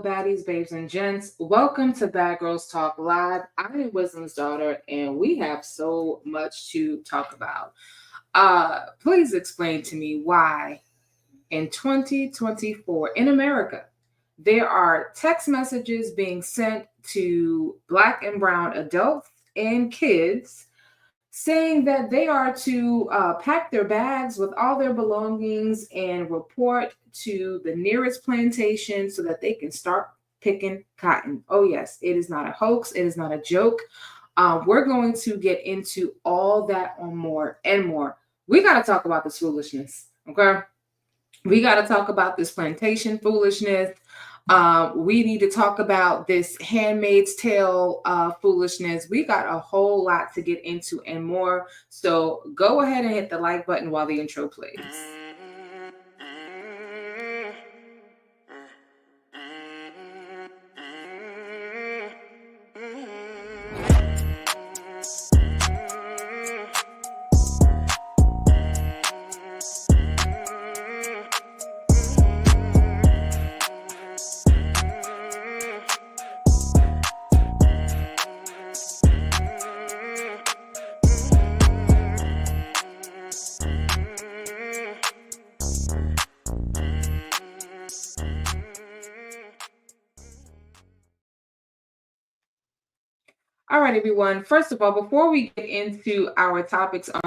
baddies, babes, and gents. Welcome to Bad Girls Talk Live. I am Wisdom's daughter, and we have so much to talk about. Please explain to me why in 2024 in America there are text messages being sent to Black and brown adults and kids saying that they are to pack their bags with all their belongings and report to the nearest plantation so that they can start picking cotton. Oh, yes, it is not a hoax. It is not a joke. We're going to get into all that and more and more. We got to talk about this foolishness, okay? We got to talk about this plantation foolishness. We need to talk about this Handmaid's Tale foolishness. We got a whole lot to get into and more. So go ahead and hit the like button while the intro plays. All right, everyone. First of all, before we get into our topics on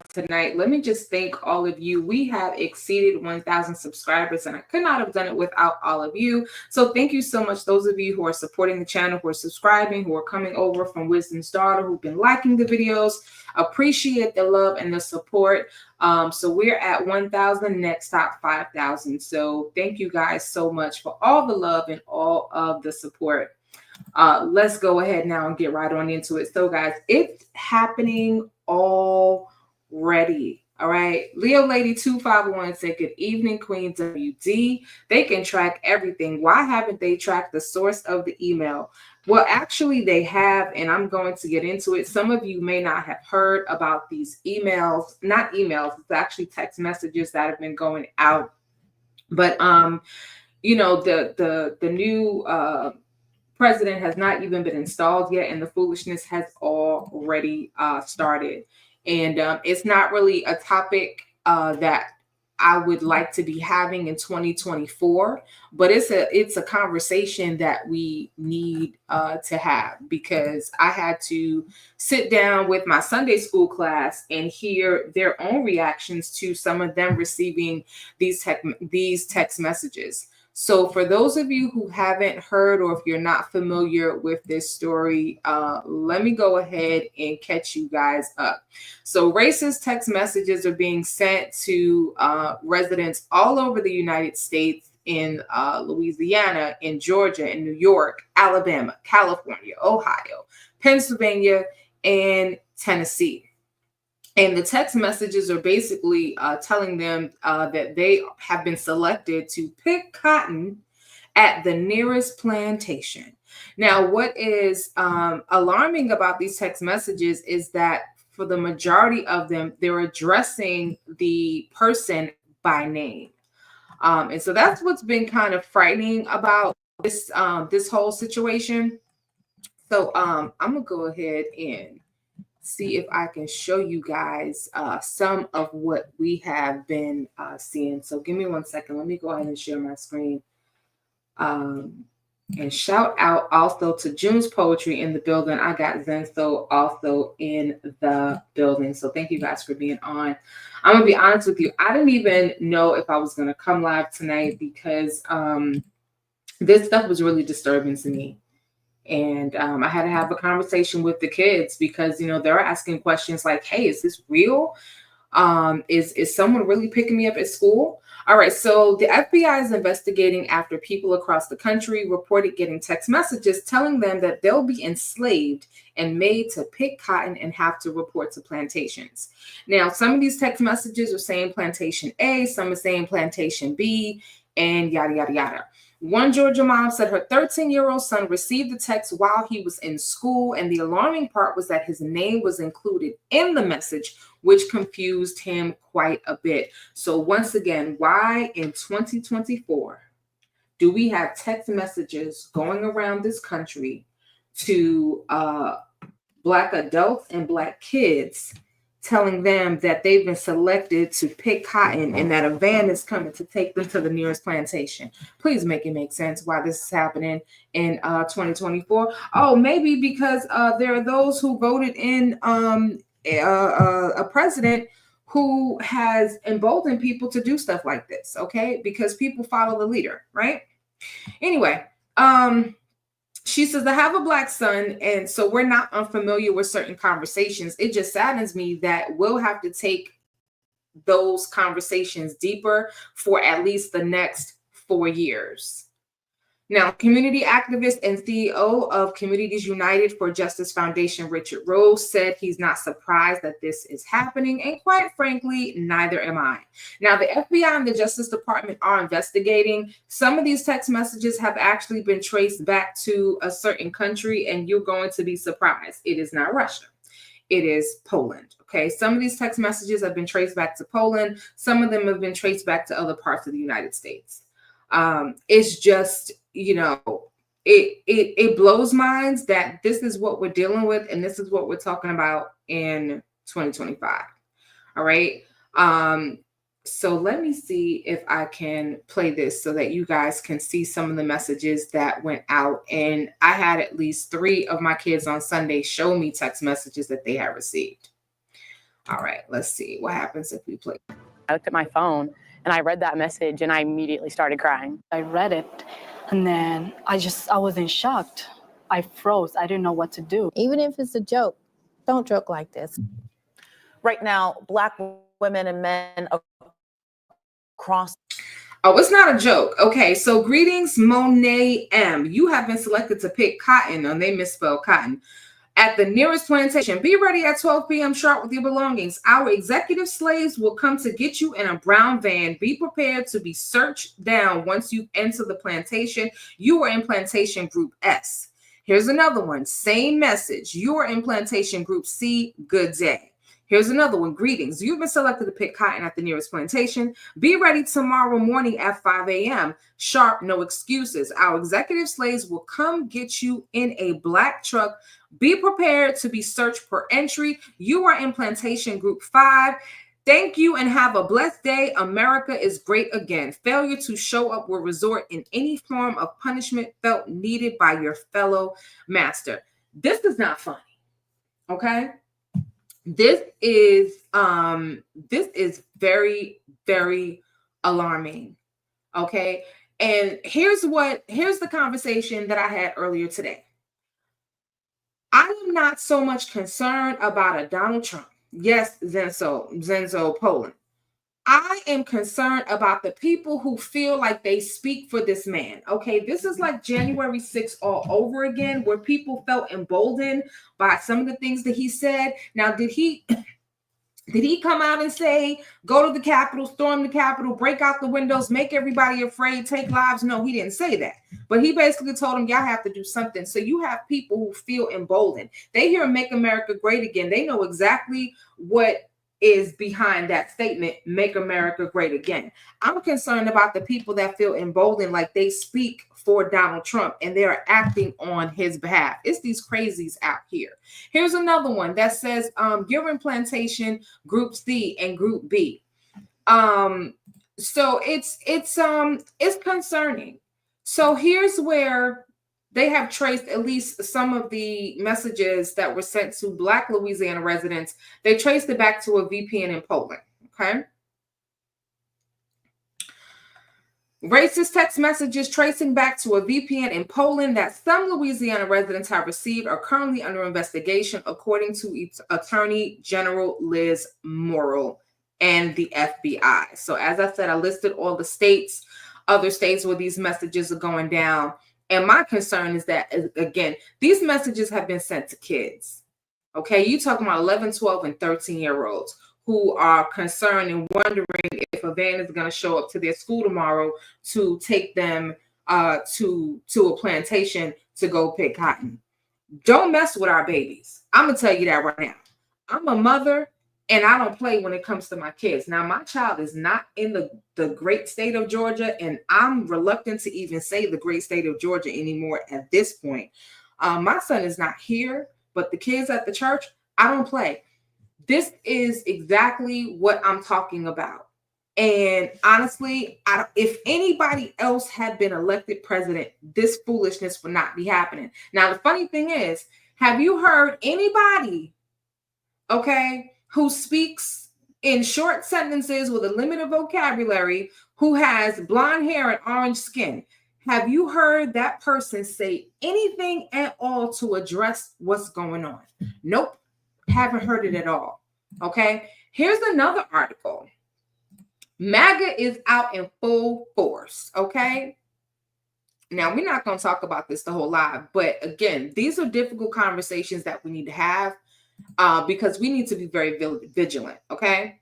tonight, let me just thank all of you. We have exceeded 1,000 subscribers, and I could not have done it without all of you. So thank you so much, those of you who are supporting the channel, who are subscribing, who are coming over from Wisdom's Daughter, who've been liking the videos. Appreciate the love and the support. So we're at 1,000, next top 5,000. So thank you guys so much for all the love and all of the support. Let's go ahead now and get right on into it. So guys, it's happening already. All right. Leo Lady 251 said, good evening, Queen WD. They can track everything. Why haven't they tracked the source of the email? Well, actually they have, and I'm going to get into it. Some of you may not have heard about these emails, not emails, it's actually text messages that have been going out. But you know, the new president has not even been installed yet, and the foolishness has already started. And it's not really a topic that I would like to be having in 2024, but it's a conversation that we need to have, because I had to sit down with my Sunday school class and hear their own reactions to some of them receiving these text messages. So for those of you who haven't heard, or if you're not familiar with this story, let me go ahead and catch you guys up. So racist text messages are being sent to residents all over the United States, in Louisiana, in Georgia, in New York, Alabama, California, Ohio, Pennsylvania, and Tennessee. And the text messages are basically telling them that they have been selected to pick cotton at the nearest plantation. Now, what is alarming about these text messages is that for the majority of them, they're addressing the person by name. And so that's what's been kind of frightening about this whole situation. So I'm going to go ahead and see if I can show you guys some of what we have been seeing. So give me 1 second. Let me go ahead and share my screen. And shout out also to June's Poetry in the building. I got Zenso also in the building. So thank you guys for being on. I'm going to be honest with you. I didn't even know if I was going to come live tonight, because this stuff was really disturbing to me. And I had to have a conversation with the kids, because, you know, they're asking questions like, hey, is this real? Is someone really picking me up at school? All right. So the FBI is investigating after people across the country reported getting text messages telling them that they'll be enslaved and made to pick cotton and have to report to plantations. Now, some of these text messages are saying plantation A, some are saying plantation B, and yada, yada, yada. One Georgia mom said her 13-year-old son received the text while he was in school, and the alarming part was that his name was included in the message, which confused him quite a bit. So once again, why in 2024 do we have text messages going around this country to Black adults and Black kids telling them that they've been selected to pick cotton and that a van is coming to take them to the nearest plantation? Please make it make sense why this is happening in 2024. Oh, maybe because there are those who voted in a president who has emboldened people to do stuff like this, okay? Because people follow the leader, right? Anyway, she says, I have a Black son, and so we're not unfamiliar with certain conversations. It just saddens me that we'll have to take those conversations deeper for at least the next 4 years. Now, community activist and CEO of Communities United for Justice Foundation, Richard Rose, said he's not surprised that this is happening, and quite frankly, neither am I. Now, the FBI and the Justice Department are investigating. Some of these text messages have actually been traced back to a certain country, and you're going to be surprised. It is not Russia. It is Poland. Okay, some of these text messages have been traced back to Poland. Some of them have been traced back to other parts of the United States. It's just, you know, it blows minds that this is what we're dealing with, and this is what we're talking about in 2025. All right. So let me see if I can play this so that you guys can see some of the messages that went out. And I had at least 3 of my kids on Sunday show me text messages that they had received. All right, let's see what happens if we play. I looked at my phone and I read that message and I immediately started crying. I read it and then I was in shock. I froze. I didn't know what to do. Even if it's a joke, don't joke like this. Right now, Black women and men across. Oh, it's not a joke. Okay, so greetings, Monet M. You have been selected to pick cotton, and they misspelled cotton, at the nearest plantation. Be ready at 12 p.m. sharp with your belongings. Our executive slaves will come to get you in a brown van. Be prepared to be searched down once you enter the plantation. You are in plantation group S. Here's another one. Same message. You are in plantation group C. Good day. Here's another one. Greetings. You've been selected to pick cotton at the nearest plantation. Be ready tomorrow morning at 5 a.m. Sharp, no excuses. Our executive slaves will come get you in a black truck. Be prepared to be searched per entry. You are in plantation group 5. Thank you and have a blessed day. America is great again. Failure to show up will result in any form of punishment felt needed by your fellow master. This is not funny. Okay? This is very, very alarming. Okay. And here's the conversation that I had earlier today. I am not so much concerned about a Donald Trump. Yes, Zenzo Poland. I am concerned about the people who feel like they speak for this man. Okay, this is like January 6th all over again, where people felt emboldened by some of the things that he said. Now, did he come out and say, go to the Capitol, storm the Capitol, break out the windows, make everybody afraid, take lives? No, he didn't say that. But he basically told them, y'all have to do something. So you have people who feel emboldened. They hear Make America Great Again. They know exactly what is behind that statement, Make America Great Again. I'm concerned about the people that feel emboldened, like they speak for Donald Trump and they're acting on his behalf. It's these crazies out here. Here's another one that says, you're in plantation group C and group B. So it's concerning. So here's where they have traced at least some of the messages that were sent to Black Louisiana residents. They traced it back to a VPN in Poland. Okay. Racist text messages tracing back to a VPN in Poland that some Louisiana residents have received are currently under investigation, according to Attorney General Liz Morrill and the FBI. So as I said, I listed all the states, other states where these messages are going down. And my concern is that, again, these messages have been sent to kids. Okay, you talking about 11, 12, and 13-year-olds who are concerned and wondering if a van is going to show up to their school tomorrow to take them to a plantation to go pick cotton. Don't mess with our babies. I'm going to tell you that right now. I'm a mother, And I don't play when it comes to my kids. Now, my child is not in the great state of Georgia, and I'm reluctant to even say the great state of Georgia anymore at this point. My son is not here, but the kids at the church, I don't play. This is exactly what I'm talking about. And honestly, if anybody else had been elected president, this foolishness would not be happening. Now, the funny thing is, have you heard anybody, okay, who speaks in short sentences with a limited vocabulary, who has blonde hair and orange skin? Have you heard that person say anything at all to address what's going on? Nope, haven't heard it at all. Okay, here's another article. MAGA is out in full force. Okay, now we're not going to talk about this the whole live, but again, these are difficult conversations that we need to have. Because we need to be very vigilant, okay?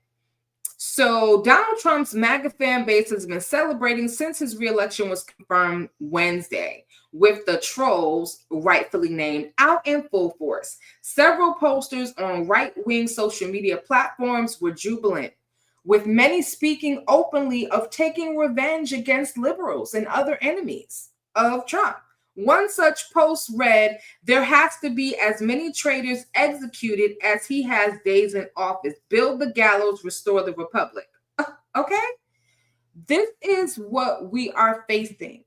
So Donald Trump's MAGA fan base has been celebrating since his reelection was confirmed Wednesday, with the trolls, rightfully named, out in full force. Several posters on right-wing social media platforms were jubilant, with many speaking openly of taking revenge against liberals and other enemies of Trump. One such post read, "There has to be as many traitors executed as he has days in office. Build the gallows, restore the republic." Okay? This is what we are facing.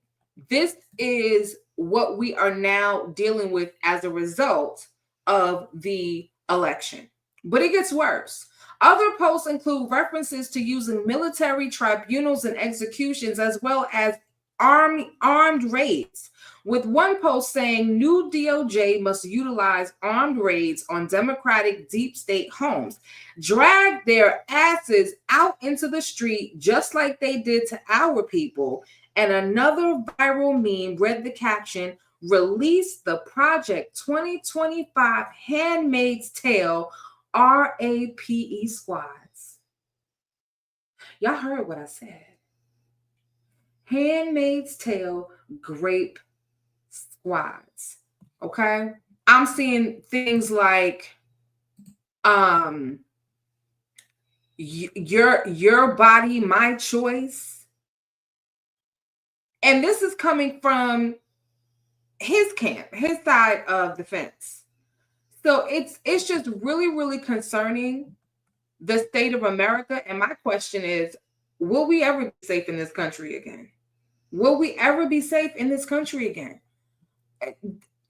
This is what we are now dealing with as a result of the election. But it gets worse. Other posts include references to using military tribunals and executions, as well as armed raids, with one post saying new DOJ must utilize armed raids on Democratic deep state homes, drag their asses out into the street just like they did to our people. And another viral meme read the caption, "Release the Project 2025 Handmaid's Tale RAPE squads." Y'all heard what I said. Handmaid's Tale grape squads. Okay, I'm seeing things like your body, my choice, and this is coming from his camp, his side of the fence. So it's just really concerning, the state of America. And my question is, will we ever be safe in this country again? Will we ever be safe in this country again?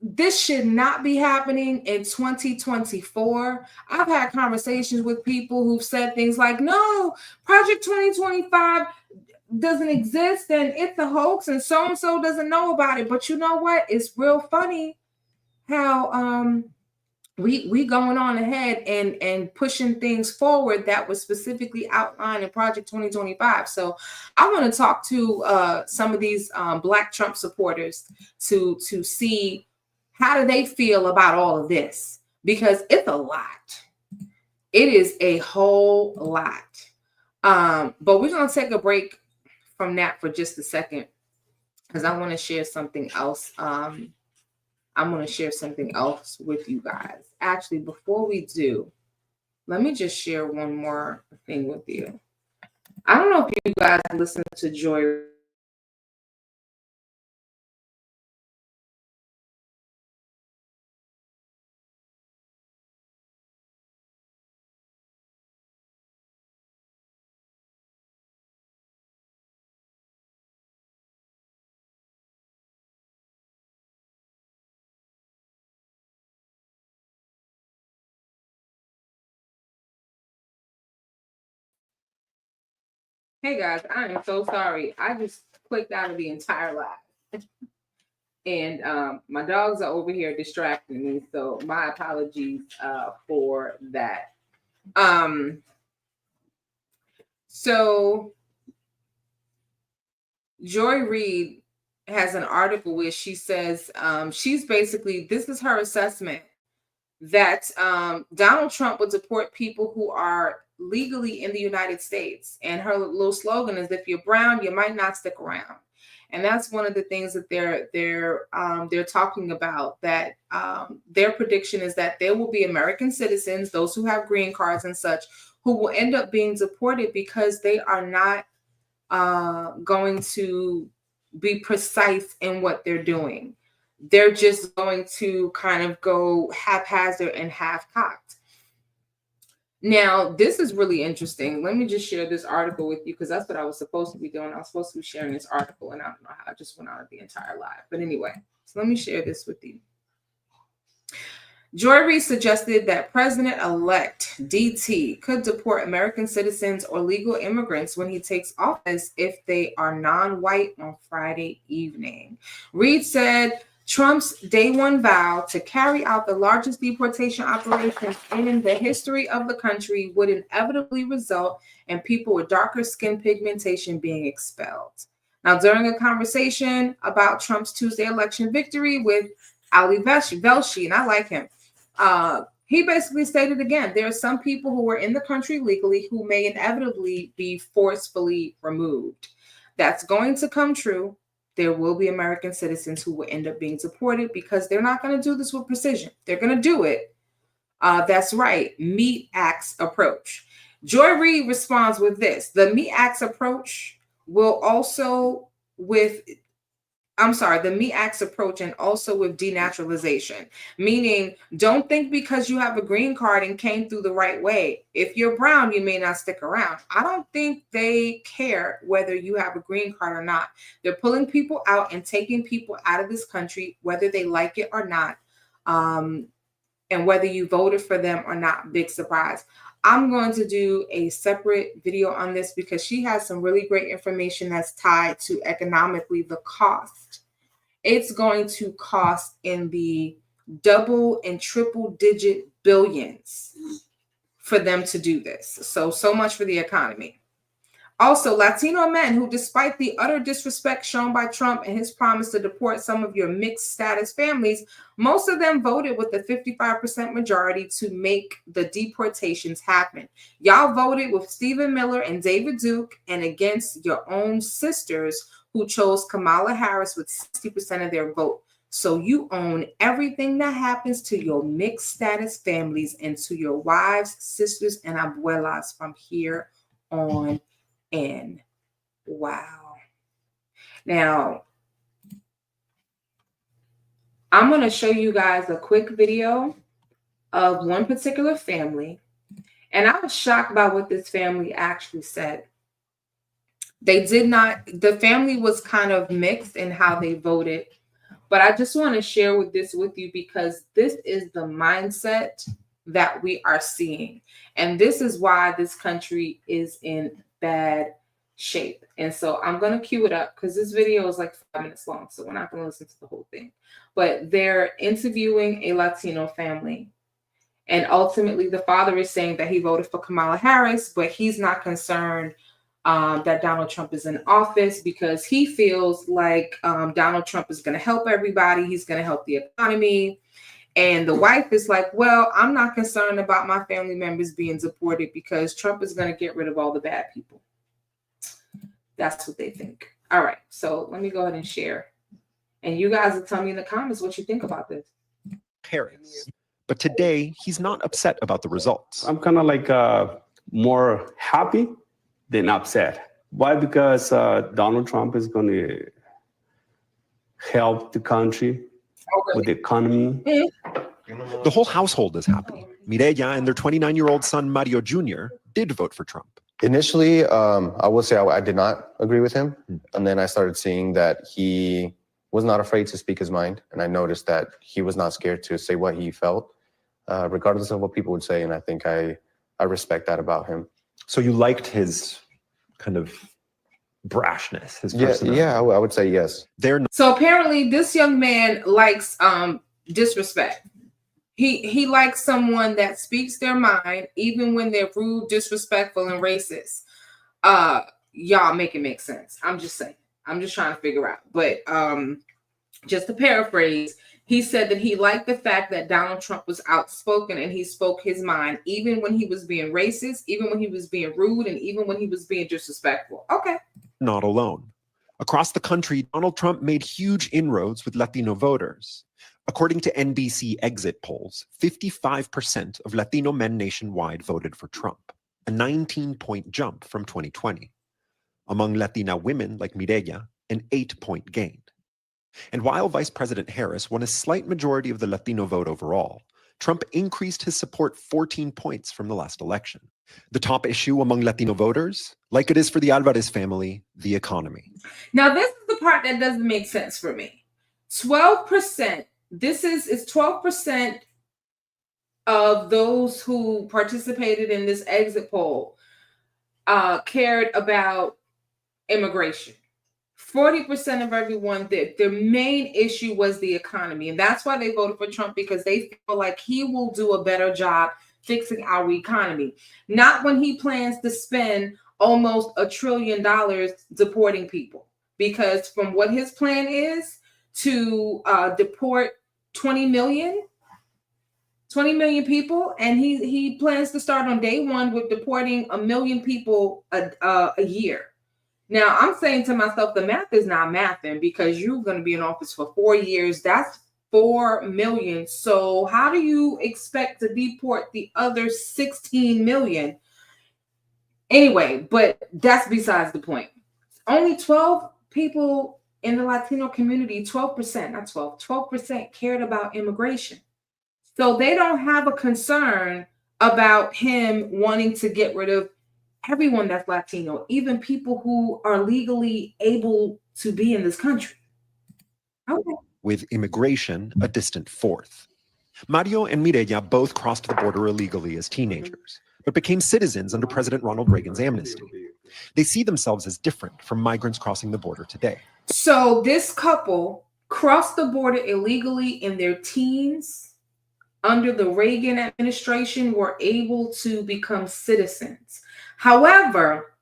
This should not be happening in 2024. I've had conversations with people who've said things like, no, Project 2025 doesn't exist and it's a hoax and so doesn't know about it. But you know what? It's real funny how we going on ahead and pushing things forward that was specifically outlined in Project 2025. So I want to talk to some of these Black Trump supporters to see how do they feel about all of this, because it's a lot. It is a whole lot. But we're going to take a break from that for just a second, because I want to share something else. I'm going to share something else with you guys. Actually, before we do, let me just share one more thing with you. I don't know if you guys listen to Joy. Hey guys, I am so sorry. I just clicked out of the entire live. And my dogs are over here distracting me. So my apologies for that. So Joy Reid has an article where she says she's basically, this is her assessment, that Donald Trump would deport people who are legally in the United States. And her little slogan is, if you're brown, you might not stick around. And that's one of the things that they're talking about, that their prediction is that there will be American citizens, those who have green cards and such, who will end up being deported because they are not going to be precise in what they're doing. They're just going to kind of go haphazard and half-cocked. Now, this is really interesting. Let me just share this article with you, because that's what I was supposed to be doing. I was supposed to be sharing this article, and I don't know how I just went out of the entire live. But anyway, so let me share this with you. Joy Reid suggested that President-elect DT could deport American citizens or legal immigrants when he takes office if they are non-white on Friday evening. Reid said Trump's day one vow to carry out the largest deportation operation in the history of the country would inevitably result in people with darker skin pigmentation being expelled. Now, during a conversation about Trump's Tuesday election victory with Ali Velshi, and I like him, he basically stated again, there are some people who are in the country legally who may inevitably be forcefully removed. That's going to come true. There will be American citizens who will end up being deported because they're not going to do this with precision. They're going to do it. That's right. Meat Axe approach. Joy Reid responds with this. The Meat Axe approach will also the Meat Axe approach and also with denaturalization, meaning don't think because you have a green card and came through the right way. If you're brown, you may not stick around. I don't think they care whether you have a green card or not. They're pulling people out and taking people out of this country, whether they like it or not, and whether you voted for them or not. Big surprise. I'm going to do a separate video on this because she has some really great information that's tied to economically the cost. It's going to cost in the double and triple digit billions for them to do this. So much for the economy. Also, Latino men who, despite the utter disrespect shown by Trump and his promise to deport some of your mixed status families, most of them voted with the 55% majority to make the deportations happen. Y'all voted with Stephen Miller and David Duke and against your own sisters who chose Kamala Harris with 60% of their vote. So you own everything that happens to your mixed status families and to your wives, sisters, and abuelas from here on in. Wow. Now, I'm going to show you guys a quick video of one particular family. And I was shocked by what this family actually said. The family was kind of mixed in how they voted. But I just want to share this with you because this is the mindset that we are seeing. And this is why this country is in bad shape. And so I'm going to cue it up because this video is like 5 minutes long. So we're not going to listen to the whole thing. But they're interviewing a Latino family. And ultimately, the father is saying that he voted for Kamala Harris, but he's not concerned that Donald Trump is in office because he feels like Donald Trump is going to help everybody. He's going to help the economy. And the wife is like, well, I'm not concerned about my family members being deported because Trump is going to get rid of all the bad people. That's what they think. All right. So let me go ahead and share. And you guys will tell me in the comments what you think about this. Harris. But today, he's not upset about the results. I'm kind of like more happy than upset. Why? Because Donald Trump is going to help the country with the economy. The whole household is happy. Mireya and their 29-year-old son, Mario Jr., did vote for Trump. Initially, I will say I did not agree with him. And then I started seeing that he was not afraid to speak his mind. And I noticed that he was not scared to say what he felt, regardless of what people would say. And I think I respect that about him. So you liked his kind of brashness, his personality? Yeah, I would say yes. So apparently this young man likes disrespect. He likes someone that speaks their mind, even when they're rude, disrespectful, and racist. Y'all make it make sense. I'm just saying. I'm just trying to figure out. But just to paraphrase, he said that he liked the fact that Donald Trump was outspoken and he spoke his mind, even when he was being racist, even when he was being rude, and even when he was being disrespectful. Okay. Not alone. Across the country, Donald Trump made huge inroads with Latino voters. According to NBC exit polls, 55% of Latino men nationwide voted for Trump, a 19-point jump from 2020. Among Latina women like Mireya, an 8-point gain. And while Vice President Harris won a slight majority of the Latino vote overall, Trump increased his support 14 points from the last election. The top issue among Latino voters, like it is for the Alvarez family, the economy. Now, this is the part that doesn't make sense for me. 12%, this is 12% of those who participated in this exit poll cared about immigration. 40% of everyone did. Their main issue was the economy. And that's why they voted for Trump, because they feel like he will do a better job fixing our economy. Not when he plans to spend almost $1 trillion deporting people. Because from what his plan is to deport 20 million people, and he plans to start on day one with deporting 1 million people a year. Now, I'm saying to myself, the math is not mathing, because you're going to be in office for 4 years. That's 4 million. So how do you expect to deport the other 16 million? Anyway, but that's besides the point. Only 12 people in the Latino community, 12%, not 12% cared about immigration. So they don't have a concern about him wanting to get rid of everyone that's Latino, even people who are legally able to be in this country. Okay. With immigration a distant fourth. Mario and Mireya both crossed the border illegally as teenagers, but became citizens under President Ronald Reagan's amnesty. They see themselves as different from migrants crossing the border today. So this couple crossed the border illegally in their teens. Under the Reagan administration, were able to become citizens. However,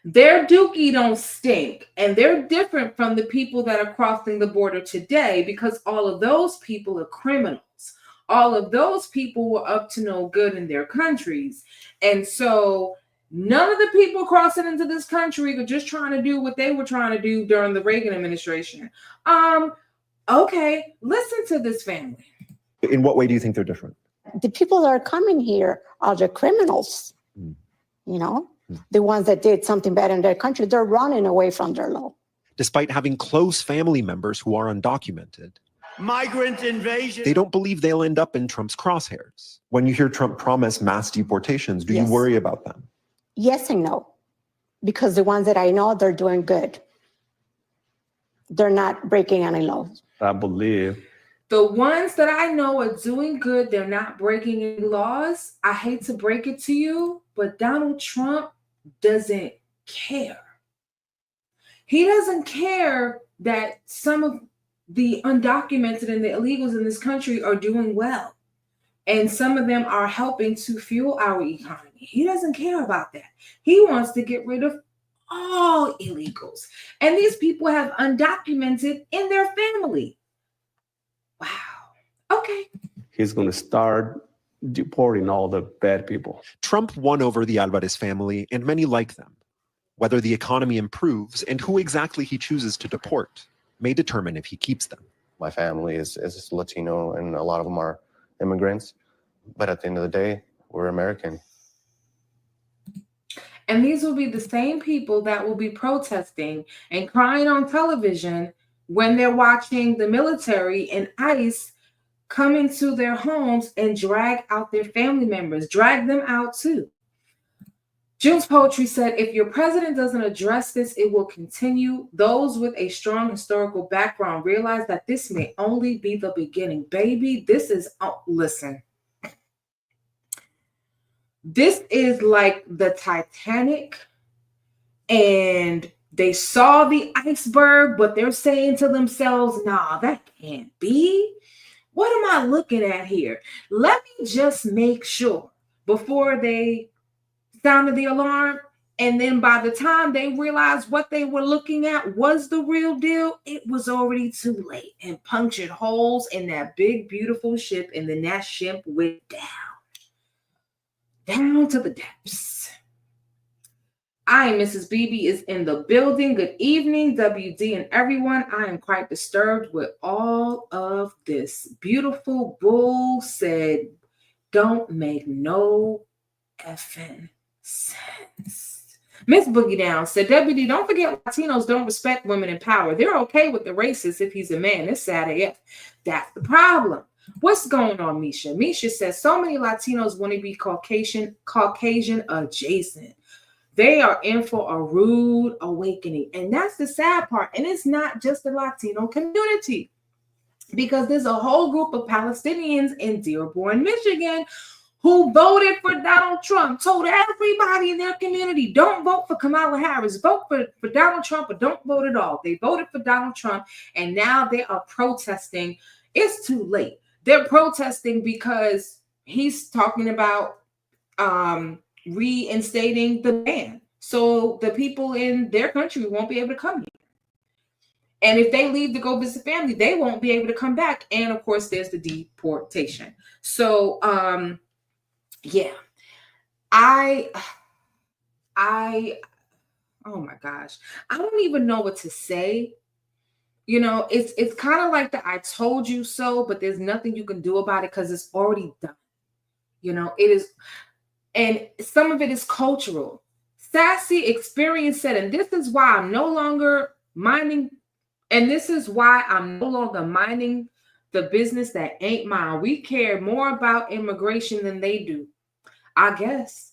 their dookie don't stink, and they're different from the people that are crossing the border today, because all of those people are criminals. All of those people were up to no good in their countries. And so none of the people crossing into this country are just trying to do what they were trying to do during the Reagan administration. Okay, listen to this family. In what way do you think they're different? The people that are coming here are the criminals. You know, the ones that did something bad in their country, they're running away from their law. Despite having close family members who are undocumented, migrant invasion, they don't believe they'll end up in Trump's crosshairs. When you hear Trump promise mass deportations, do you worry about them? Yes and no, because the ones that I know, they're doing good. They're not breaking any laws. I believe the ones that I know are doing good, they're not breaking any laws. I hate to break it to you, but Donald Trump doesn't care. He doesn't care that some of the undocumented and the illegals in this country are doing well. And some of them are helping to fuel our economy. He doesn't care about that. He wants to get rid of all illegals. And these people have undocumented in their family. Wow. Okay. he's going to start deporting all the bad people. Trump won over the Alvarez family and many like them. Whether the economy improves and who exactly he chooses to deport may determine if he keeps them. My family is Latino, and a lot of them are immigrants. But at the end of the day, we're American. And these will be the same people that will be protesting and crying on television when they're watching the military and ICE come into their homes and drag out their family members, drag them out too. June's Poetry said, if your president doesn't address this, it will continue. Those with a strong historical background realize that this may only be the beginning. Baby, this is, listen. This is like the Titanic, and they saw the iceberg, but they're saying to themselves, nah, that can't be. What am I looking at here? Let me just make sure before they sounded the alarm. And then by the time they realized what they were looking at was the real deal, it was already too late and punctured holes in that big, beautiful ship. And then that ship went down to the depths. Mrs. BB is in the building. Good evening, WD and everyone. I am quite disturbed with all of this. Beautiful Bull said, don't make no effing sense. Miss Boogie Down said, WD, don't forget Latinos don't respect women in power. They're okay with the racist if he's a man. It's sad AF. That's the problem. What's going on, Misha? Misha says, so many Latinos want to be Caucasian adjacent. They are in for a rude awakening. And that's the sad part. And it's not just the Latino community, because there's a whole group of Palestinians in Dearborn, Michigan, who voted for Donald Trump, told everybody in their community, don't vote for Kamala Harris, vote for Donald Trump, or don't vote at all. They voted for Donald Trump, and now they are protesting. It's too late. They're protesting because he's talking about reinstating the ban. So the people in their country won't be able to come here. And if they leave to go visit family, they won't be able to come back. And of course, there's the deportation. So, yeah, I, oh my gosh, I don't even know what to say. You know, it's kind of like the I told you so, but there's nothing you can do about it because it's already done. You know, it is, and some of it is cultural. Sassy Experience said, and this is why I'm no longer minding, and this is why I'm no longer minding the business that ain't mine. We care more about immigration than they do, I guess.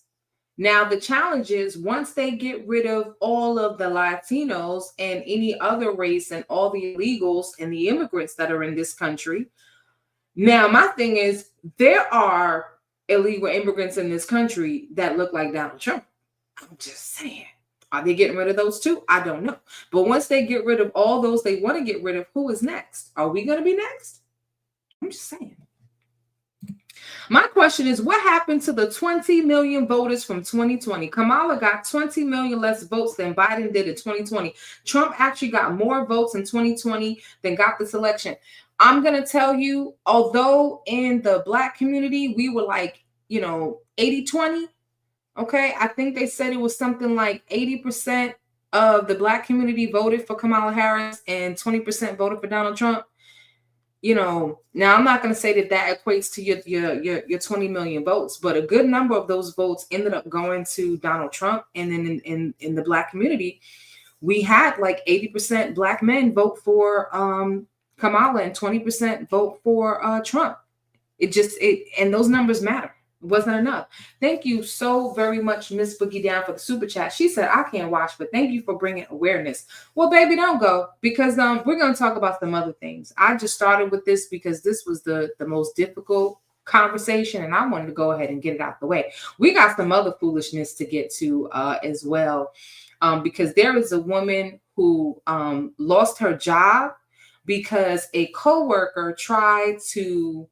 Now, the challenge is once they get rid of all of the Latinos and any other race and all the illegals and the immigrants that are in this country. Now, my thing is, there are illegal immigrants in this country that look like Donald Trump. I'm just saying. Are they getting rid of those too? I don't know. But once they get rid of all those they want to get rid of, who is next? Are we going to be next? I'm just saying. My question is, what happened to the 20 million voters from 2020? Kamala got 20 million less votes than Biden did in 2020. Trump actually got more votes in 2020 than got this election. I'm going to tell you, although in the Black community, we were like, 80-20. Okay, I think they said it was something like 80% of the Black community voted for Kamala Harris and 20% voted for Donald Trump. Now I'm not going to say that equates to your 20 million votes, but a good number of those votes ended up going to Donald Trump. And then in the Black community, we had like 80% Black men vote for Kamala and 20% vote for Trump. And those numbers matter. It wasn't enough. Thank you so very much, Miss Boogie Down, for the super chat. She said, I can't watch, but thank you for bringing awareness. Well, baby, don't go, because we're going to talk about some other things. I just started with this because this was the most difficult conversation, and I wanted to go ahead and get it out the way. We got some other foolishness to get to as well, because there is a woman who lost her job because a coworker tried to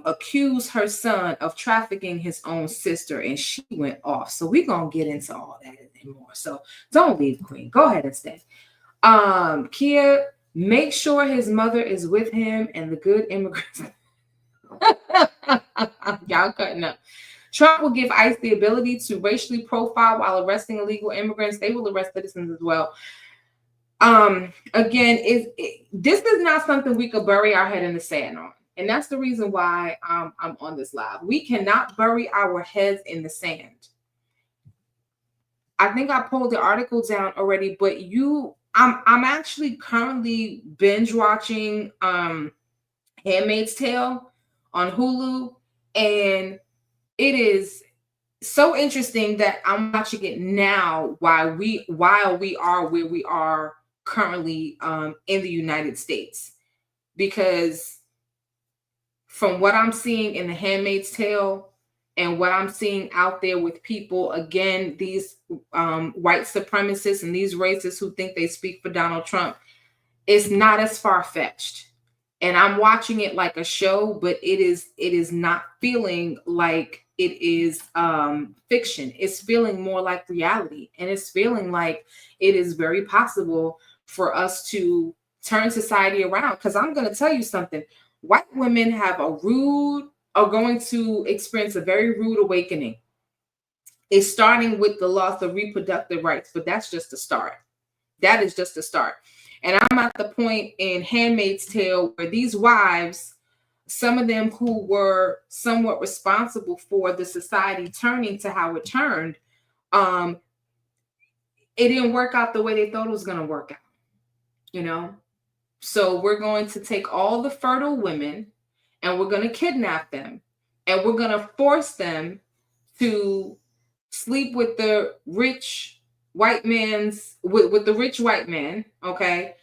accuse her son of trafficking his own sister, and she went off. So we're gonna get into all that and more. So don't leave, Queen. Go ahead and stay. Kia, make sure his mother is with him and the good immigrants. Y'all cutting up. Trump will give ICE the ability to racially profile while arresting illegal immigrants. They will arrest citizens as well. Again, this is not something we could bury our head in the sand on. And that's the reason why I'm on this live. We cannot bury our heads in the sand. I think I pulled the article down already, but I'm actually currently binge watching Handmaid's Tale on Hulu, and it is so interesting that I'm watching it now while we are where we are currently in the United States, because from what I'm seeing in The Handmaid's Tale and what I'm seeing out there with people, again, these white supremacists and these racists who think they speak for Donald Trump, it's not as far-fetched. And I'm watching it like a show, but it is not feeling like it is fiction. It's feeling more like reality. And it's feeling like it is very possible for us to turn society around. Because I'm going to tell you something. White women are going to experience a very rude awakening. is starting with the loss of reproductive rights, but that's just a start. That is just a start. And I'm at the point in Handmaid's Tale where these wives, some of them who were somewhat responsible for the society turning to how it turned, it didn't work out the way they thought it was going to work out, you know? So we're going to take all the fertile women and we're going to kidnap them and we're going to force them to sleep with the rich white man's, with the rich white man, okay?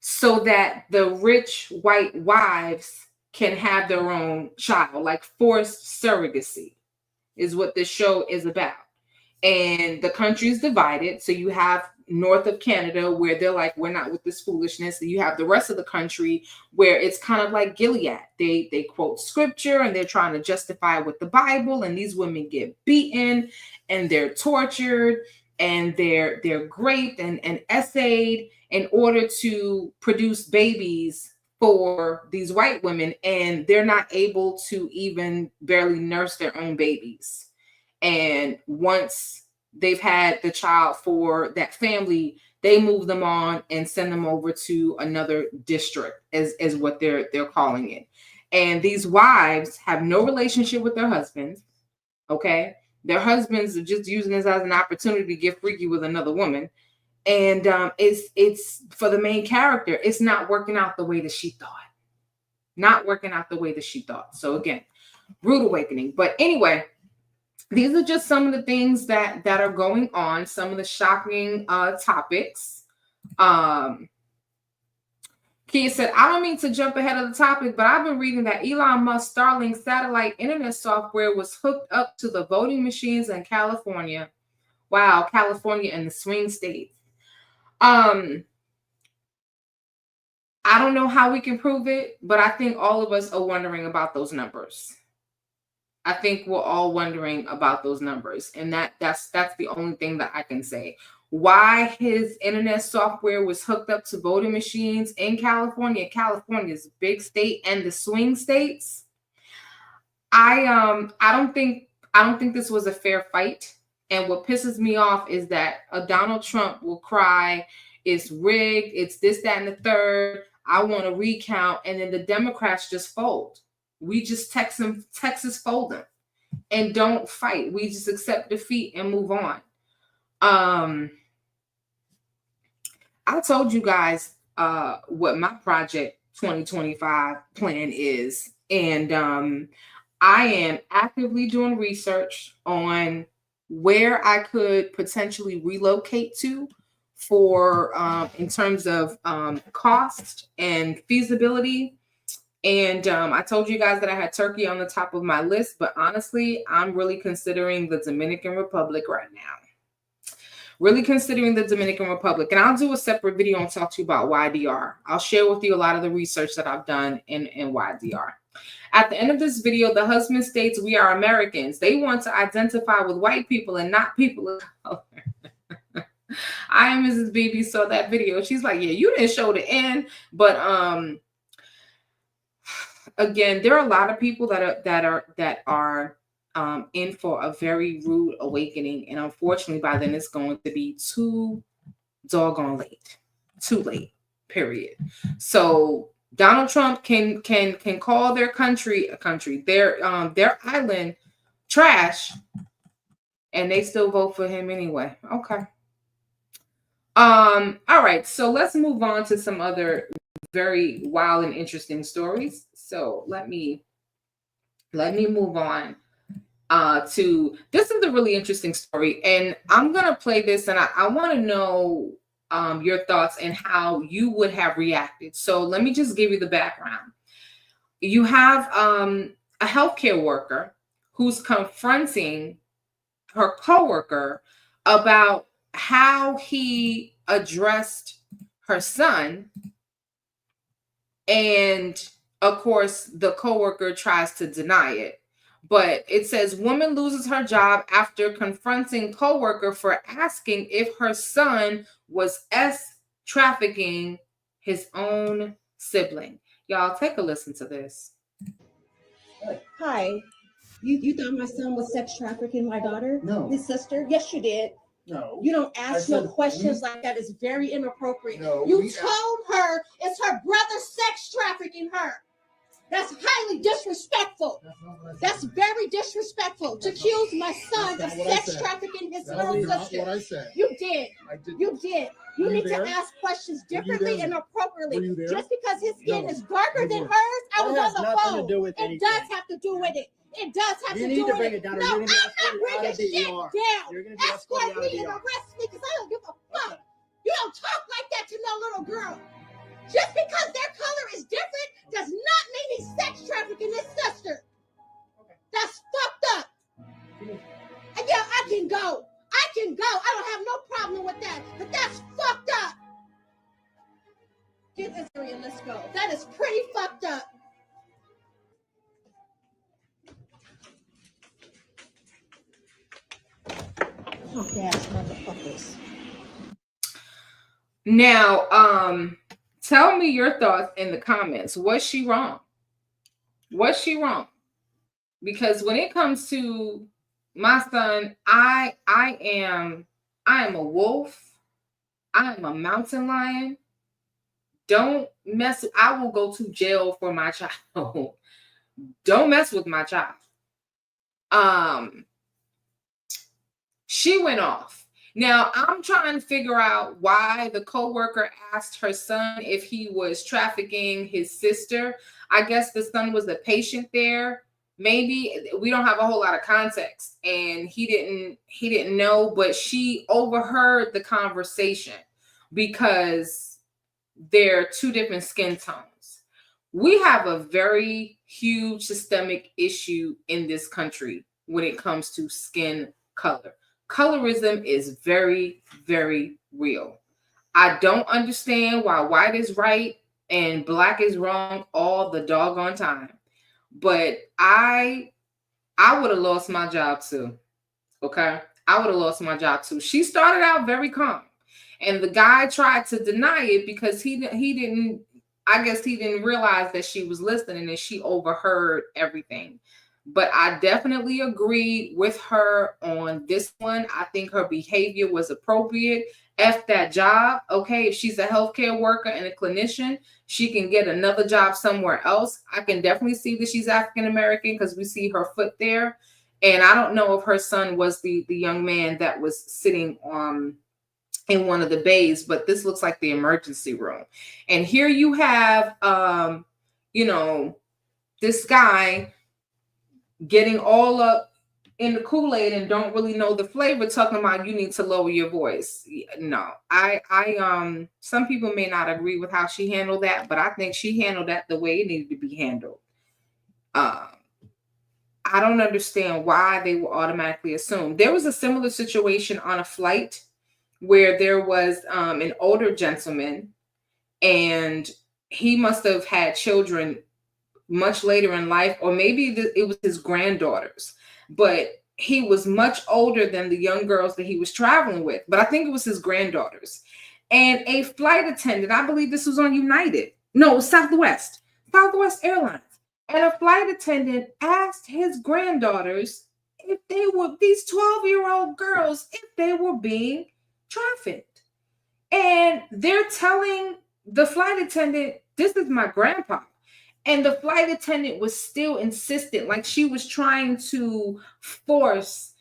So that the rich white wives can have their own child, like forced surrogacy is what this show is about. And the country is divided. So you have north of Canada where they're like, we're not with this foolishness. And you have the rest of the country where it's kind of like Gilead. They quote scripture and they're trying to justify it with the Bible. And these women get beaten and they're tortured and they're raped and essayed in order to produce babies for these white women. And they're not able to even barely nurse their own babies. And once they've had the child for that family, they move them on and send them over to another district, as what they're calling it. And these wives have no relationship with their husbands. Okay, their husbands are just using this as an opportunity to get freaky with another woman. And it's for the main character, it's not working out the way that she thought. Not working out the way that she thought. So again, rude awakening. But anyway, these are just some of the things that are going on, some of the shocking topics. Kia said, I don't mean to jump ahead of the topic, but I've been reading that Elon Musk's Starlink satellite internet software was hooked up to the voting machines in California. Wow, California and the swing states. I don't know how we can prove it, but I think all of us are wondering about those numbers. I think we're all wondering about those numbers. And that's the only thing that I can say. Why his internet software was hooked up to voting machines in California. California's a big state and the swing states. I don't think this was a fair fight. And what pisses me off is that Donald Trump will cry, it's rigged, it's this, that, and the third. I want to recount. And then the Democrats just fold. We just Texas fold them and don't fight. We just accept defeat and move on. I told you guys what my Project 2025 plan is. And I am actively doing research on where I could potentially relocate to for in terms of cost and feasibility. And I told you guys that I had Turkey on the top of my list, but honestly, I'm really considering the Dominican Republic right now. Really considering the Dominican Republic. And I'll do a separate video and talk to you about YDR. I'll share with you a lot of the research that I've done in YDR. At the end of this video, the husband states, we are Americans. They want to identify with white people and not people of color. I am Mrs. Baby saw that video. She's like, yeah, you didn't show the end, but again, there are a lot of people that are in for a very rude awakening, and unfortunately, by then it's going to be too doggone late, too late. Period. So Donald Trump can call their country a country, their island trash, and they still vote for him anyway. Okay. All right. So let's move on to some other very wild and interesting stories. So let me move on to, this is a really interesting story, and I'm gonna play this, and I want to know your thoughts and how you would have reacted. So let me just give you the background. You have a healthcare worker who's confronting her coworker about how he addressed her son, and of course the coworker tries to deny it. But it says woman loses her job after confronting coworker for asking if her son was trafficking his own sibling. Y'all take a listen to this. Hi, You thought my son was sex trafficking my daughter? No. His sister? Yes, you did. No. You don't ask no questions like that. It's very inappropriate. You told her it's her brother sex trafficking her. That's highly disrespectful. That's very disrespectful to accuse my son of sex trafficking his little sister. What I said. You did. You did. You need to ask questions differently and appropriately. Just because his skin is darker than hers, I was on the phone. It does have to do with it. It does have to do with it. You need to bring it down. No, I'm not bringing shit down. Escort me and arrest me because I don't give a fuck. You don't talk like that to no little girl. Just because their color is different does not mean he's sex trafficking his sister. That's fucked up. And yeah, I can go. I can go. I don't have no problem with that. But that's fucked up. Get this area, let's go. That is pretty fucked up. Punk ass motherfuckers. Now, tell me your thoughts in the comments. Was she wrong? Was she wrong? Because when it comes to my son, I am a wolf. I am a mountain lion. Don't mess. I will go to jail for my child. Don't mess with my child. She went off. Now, I'm trying to figure out why the coworker asked her son if he was trafficking his sister. I guess the son was a patient there. Maybe we don't have a whole lot of context, and he didn't know, but she overheard the conversation because they're two different skin tones. We have a very huge systemic issue in this country when it comes to skin color. Colorism is very, very real. I don't understand why white is right and black is wrong all the doggone time. But I would have lost my job too. Okay? I would have lost my job too. She started out very calm. And the guy tried to deny it because he didn't, I guess he didn't realize that she was listening and she overheard everything. But I definitely agree with her on this one. I think her behavior was appropriate. F that job. Okay, if she's a healthcare worker and a clinician, she can get another job somewhere else. I can definitely see that she's African American because we see her foot there. And I don't know if her son was the young man that was sitting in one of the bays, but this looks like the emergency room. And here you have, this guy getting all up in the Kool-Aid and don't really know the flavor, talking about you need to lower your voice. No, I some people may not agree with how she handled that, but I think she handled that the way it needed to be handled. I don't understand why they were automatically assumed. There was a similar situation on a flight where there was an older gentleman, and he must have had children much later in life, or maybe it was his granddaughters, but he was much older than the young girls that he was traveling with. But I think it was his granddaughters. And a flight attendant, I believe this was on United. No, it was Southwest Airlines. And a flight attendant asked his granddaughters if they were, these 12-year-old girls, if they were being trafficked. And they're telling the flight attendant, this is my grandpa. And the flight attendant was still insistent, like she was trying to force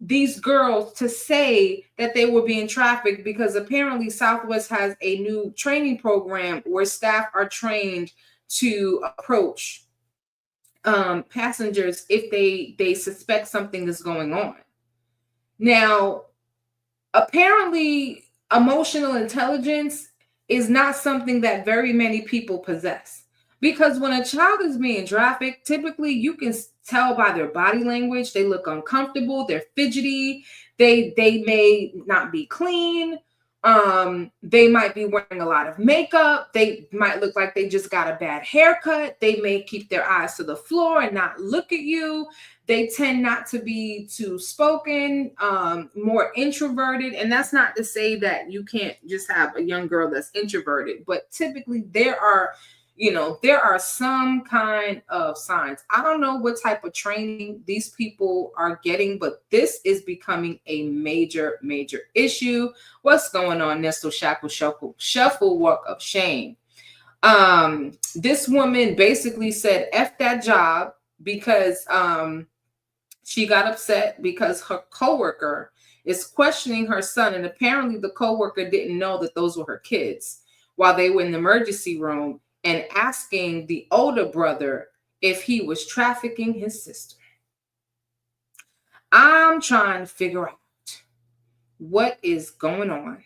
these girls to say that they were being trafficked, because apparently Southwest has a new training program where staff are trained to approach passengers if they suspect something is going on. Now, apparently, emotional intelligence is not something that very many people possess. Because when a child is being trafficked, typically you can tell by their body language. They look uncomfortable. They're fidgety. They may not be clean. They might be wearing a lot of makeup. They might look like they just got a bad haircut. They may keep their eyes to the floor and not look at you. They tend not to be too spoken, more introverted. And that's not to say that you can't just have a young girl that's introverted, but typically there are there are some kind of signs. I don't know what type of training these people are getting, but this is becoming a major, major issue. What's going on, Nestle Shackle Shuffle Walk of Shame? This woman basically said F that job because she got upset because her coworker is questioning her son, and apparently the coworker didn't know that those were her kids while they were in the emergency room, and asking the older brother if he was trafficking his sister. I'm trying to figure out what is going on.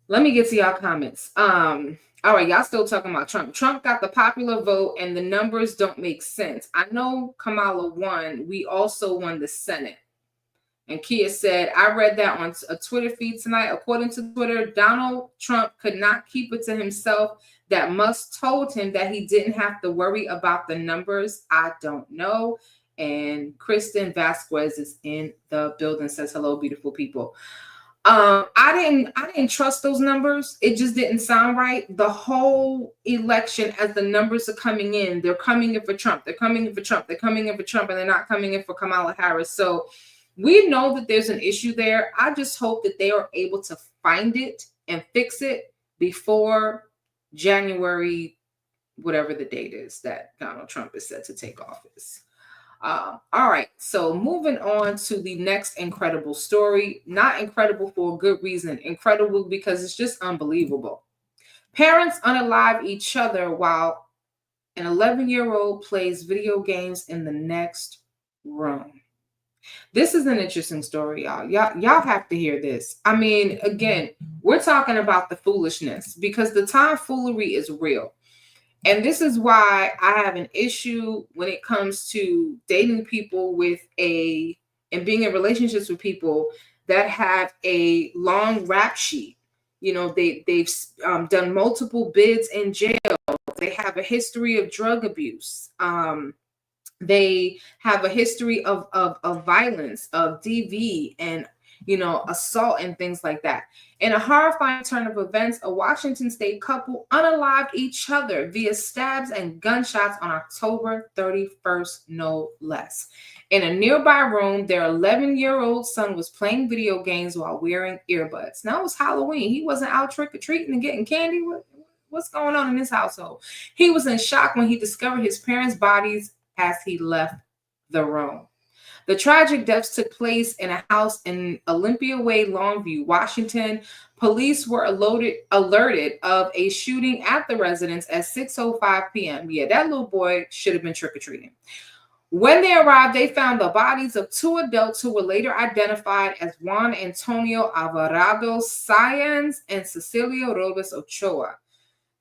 Let me get to y'all comments. All right, y'all still talking about Trump. Trump got the popular vote and the numbers don't make sense. I know Kamala won. We also won the Senate. And Kia said, I read that on a Twitter feed tonight. According to Twitter, Donald Trump could not keep it to himself. That Musk told him that he didn't have to worry about the numbers. I don't know. And Kristen Vasquez is in the building, says, hello, beautiful people. I didn't trust those numbers. It just didn't sound right. The whole election, as the numbers are coming in, they're coming in for Trump. They're coming in for Trump. They're coming in for Trump, and they're not coming in for Kamala Harris. So we know that there's an issue there. I just hope that they are able to find it and fix it before January, whatever the date is that Donald Trump is set to take office. All right, so moving on to the next incredible story. Not incredible for a good reason. Incredible because it's just unbelievable. Parents unalive each other while an 11-year-old plays video games in the next room. This is an interesting story, y'all. Y'all have to hear this. I mean, again, we're talking about the foolishness because the tomfoolery is real. And this is why I have an issue when it comes to dating people and being in relationships with people that have a long rap sheet. They've done multiple bids in jail. They have a history of drug abuse. They have a history of violence, of DV, and assault and things like that. In a horrifying turn of events, a Washington state couple unalived each other via stabs and gunshots on October 31st, no less. In a nearby room, their 11-year-old son was playing video games while wearing earbuds. Now, it was Halloween. He wasn't out trick-or-treating and getting candy. What's going on in this household? He was in shock when he discovered his parents' bodies as he left the room. The tragic deaths took place in a house in Olympia Way, Longview, Washington. Police were alerted of a shooting at the residence at 6:05 p.m. Yeah, that little boy should have been trick-or-treating. When they arrived, they found the bodies of two adults who were later identified as Juan Antonio Alvarado Sáenz and Cecilia Robles Ochoa.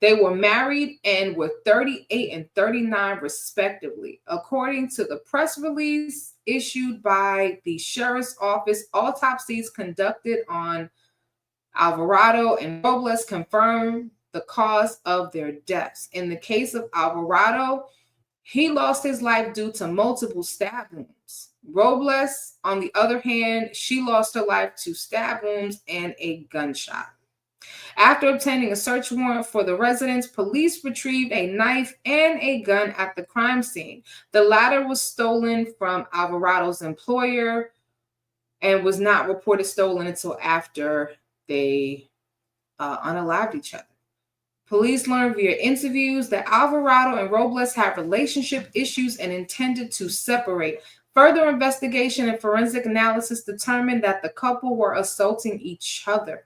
They were married and were 38 and 39 respectively. According to the press release issued by the sheriff's office, autopsies conducted on Alvarado and Robles confirmed the cause of their deaths. In the case of Alvarado, he lost his life due to multiple stab wounds. Robles, on the other hand, she lost her life to stab wounds and a gunshot. After obtaining a search warrant for the residence, police retrieved a knife and a gun at the crime scene. The latter was stolen from Alvarado's employer and was not reported stolen until after they unalived each other. Police learned via interviews that Alvarado and Robles had relationship issues and intended to separate. Further investigation and forensic analysis determined that the couple were assaulting each other.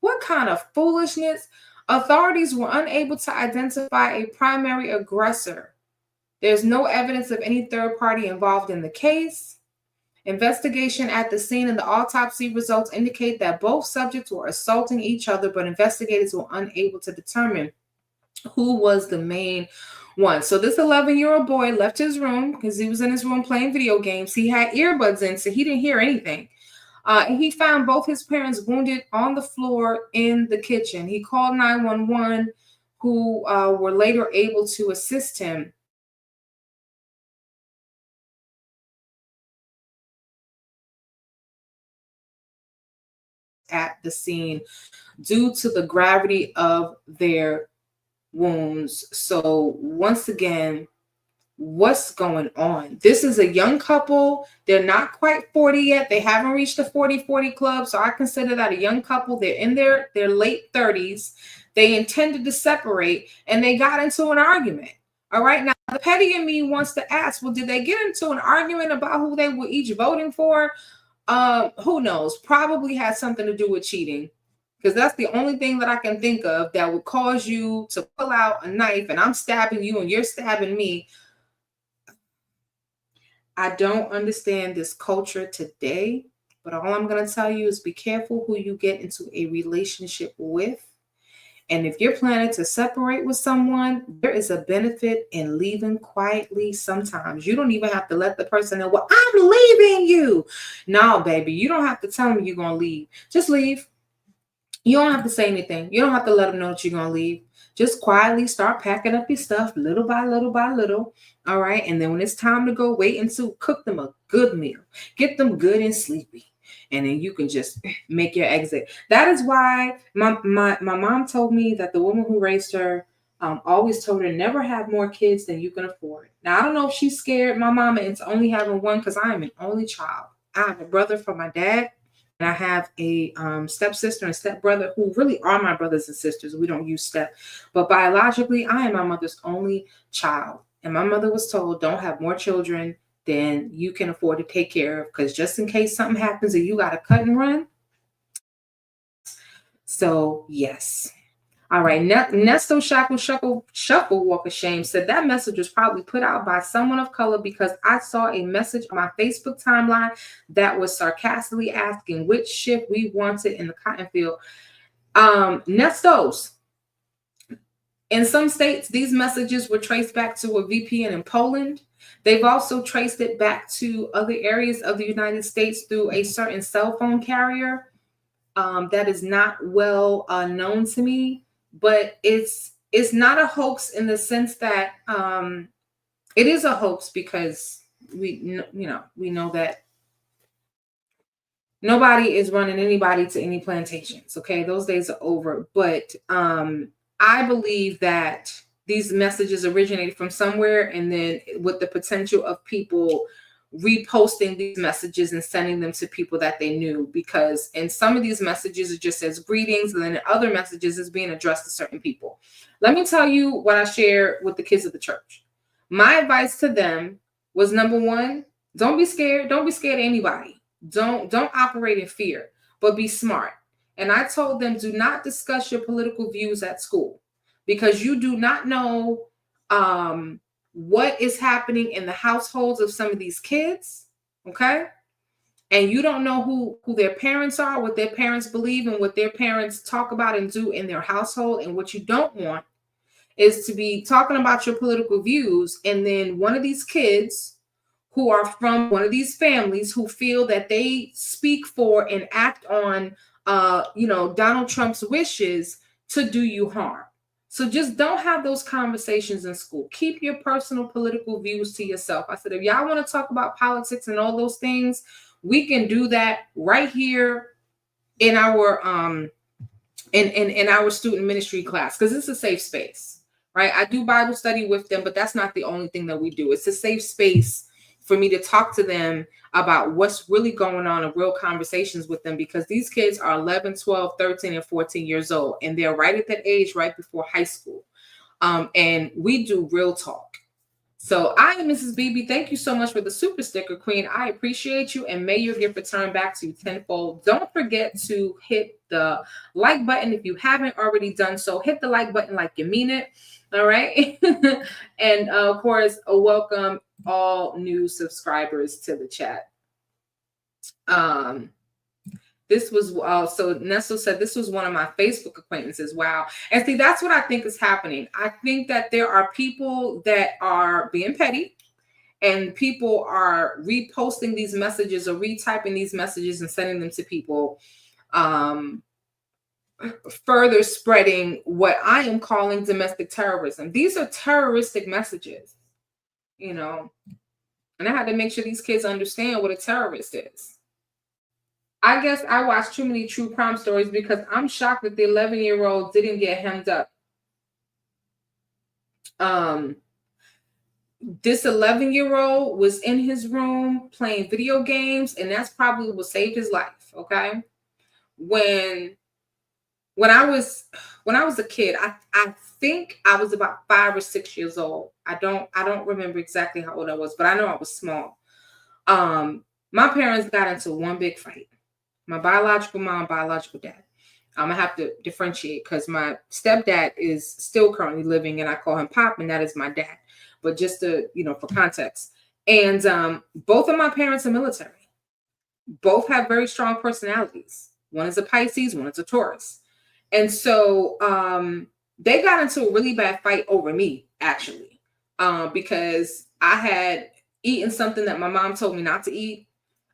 What kind of foolishness? Authorities were unable to identify a primary aggressor. There's no evidence of any third party involved in the case. Investigation at the scene and the autopsy results indicate that both subjects were assaulting each other, but investigators were unable to determine who was the main one. So this 11-year-old boy left his room because he was in his room playing video games. He had earbuds in, so he didn't hear anything. And he found both his parents wounded on the floor in the kitchen. He called 911, who were later able to assist him. At the scene due to the gravity of their wounds. So once again, what's going on? This is a young couple. They're not quite 40 yet. They haven't reached the 40-40 club. So I consider that a young couple. They're in their late 30s. They intended to separate and they got into an argument. All right. Now, the petty in me wants to ask, well, did they get into an argument about who they were each voting for? Who knows? Probably had something to do with cheating. Because that's the only thing that I can think of that would cause you to pull out a knife and I'm stabbing you and you're stabbing me. I don't understand this culture today, but all I'm going to tell you is be careful who you get into a relationship with. And if you're planning to separate with someone, there is a benefit in leaving quietly sometimes. You don't even have to let the person know, well, I'm leaving you. No, baby, you don't have to tell them you're going to leave. Just leave. You don't have to say anything. You don't have to let them know that you're going to leave. Just quietly start packing up your stuff little by little by little. All right. And then when it's time to go, wait until cook them a good meal. Get them good and sleepy. And then you can just make your exit. That is why my mom told me that the woman who raised her always told her never have more kids than you can afford. Now, I don't know if she's scared my mama into only having one because I am an only child. I have a brother from my dad. And I have a stepsister and stepbrother who really are my brothers and sisters. We don't use step. But biologically, I am my mother's only child. And my mother was told, don't have more children than you can afford to take care of. Because just in case something happens and you got to cut and run. So, yes. All right. Nesto Shuffle Walk of Shame said that message was probably put out by someone of color because I saw a message on my Facebook timeline that was sarcastically asking which shift we wanted in the cotton field. Nestos. In some states, these messages were traced back to a VPN in Poland. They've also traced it back to other areas of the United States through a certain cell phone carrier that is not well known to me. But it's not a hoax in the sense that it is a hoax because we know that nobody is running anybody to any plantations. Okay, those days are over. But I believe that these messages originated from somewhere, and then with the potential of people reposting these messages and sending them to people that they knew, because in some of these messages it just says greetings, and then in other messages is being addressed to certain people. Let me tell you what I share with the kids of the church. My advice to them was, number one, don't be scared. Don't be scared of anybody. Don't operate in fear, but be smart. And I told them, do not discuss your political views at school because you do not know what is happening in the households of some of these kids, okay? And you don't know who their parents are, what their parents believe, and what their parents talk about and do in their household. And what you don't want is to be talking about your political views, and then one of these kids who are from one of these families who feel that they speak for and act on, Donald Trump's wishes to do you harm. So just don't have those conversations in school. Keep your personal political views to yourself. I said, if y'all want to talk about politics and all those things, we can do that right here in our in our student ministry class, because it's a safe space, right? I do Bible study with them, but that's not the only thing that we do. It's a safe space for me to talk to them about what's really going on and real conversations with them, because these kids are 11, 12, 13, and 14 years old, and they're right at that age, right before high school. And we do real talk. So I am Mrs. BB. Thank you so much for the super sticker, Queen. I appreciate you, and may your gift return back to you tenfold. Don't forget to hit the like button if you haven't already done so. Hit the like button like you mean it. All right. And of course, welcome all new subscribers to the chat. This was so Nestle said this was one of my Facebook acquaintances. Wow. And see, that's what I think is happening. I think that there are people that are being petty, and people are reposting these messages or retyping these messages and sending them to people, further spreading what I am calling domestic terrorism. These are terroristic messages, and I had to make sure these kids understand what a terrorist is. I guess I watch too many true crime stories because I'm shocked that the 11-year-old didn't get hemmed up. This 11-year-old was in his room playing video games, and that's probably what saved his life. Okay. When I was a kid, I think I was about 5 or 6 years old. I don't remember exactly how old I was, but I know I was small. My parents got into one big fight. My biological mom, biological dad. I have to differentiate because my stepdad is still currently living, and I call him Pop, and that is my dad. But just to, for context. And both of my parents are military. Both have very strong personalities. One is a Pisces, one is a Taurus. And so they got into a really bad fight over me, actually, because I had eaten something that my mom told me not to eat.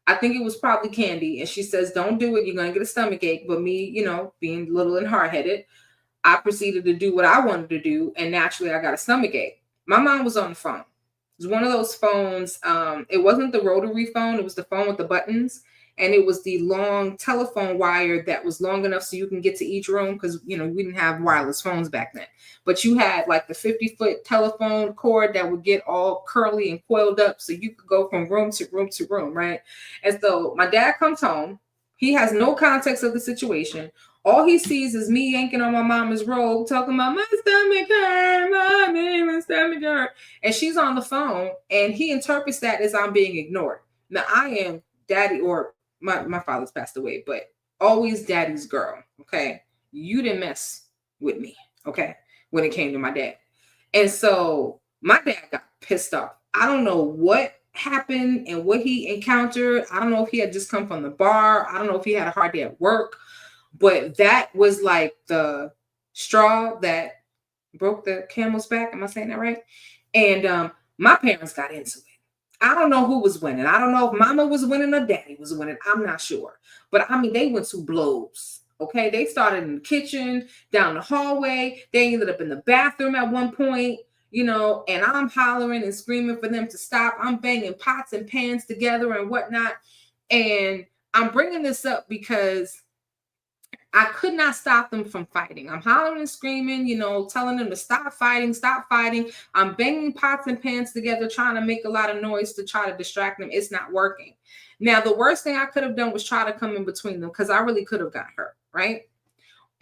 I think it was probably candy. And she says, don't do it. You're going to get a stomach ache. But me, being little and hard-headed, I proceeded to do what I wanted to do. And naturally, I got a stomach ache. My mom was on the phone. It was one of those phones. It wasn't the rotary phone. It was the phone with the buttons. And it was the long telephone wire that was long enough so you can get to each room because, we didn't have wireless phones back then. But you had like the 50-foot telephone cord that would get all curly and coiled up so you could go from room to room to room, right? And so my dad comes home. He has no context of the situation. All he sees is me yanking on my mama's robe, talking about my stomach hurt, mommy, my stomach hurt. And she's on the phone, and he interprets that as I'm being ignored. Now, I am daddy, or my father's passed away, but always daddy's girl, okay? You didn't mess with me, okay, when it came to my dad. And so my dad got pissed off. I don't know what happened and what he encountered. I don't know if he had just come from the bar. I don't know if he had a hard day at work. But that was like the straw that broke the camel's back. Am I saying that right? And my parents got into it. I don't know who was winning. I don't know if mama was winning or daddy was winning. I'm not sure. But I mean, they went to blows. Okay. They started in the kitchen, down the hallway. They ended up in the bathroom at one point, and I'm hollering and screaming for them to stop. I'm banging pots and pans together and whatnot. And I'm bringing this up because I could not stop them from fighting. I'm hollering and screaming, telling them to stop fighting, stop fighting. I'm banging pots and pans together, trying to make a lot of noise to try to distract them. It's not working. Now, the worst thing I could have done was try to come in between them because I really could have got hurt, right?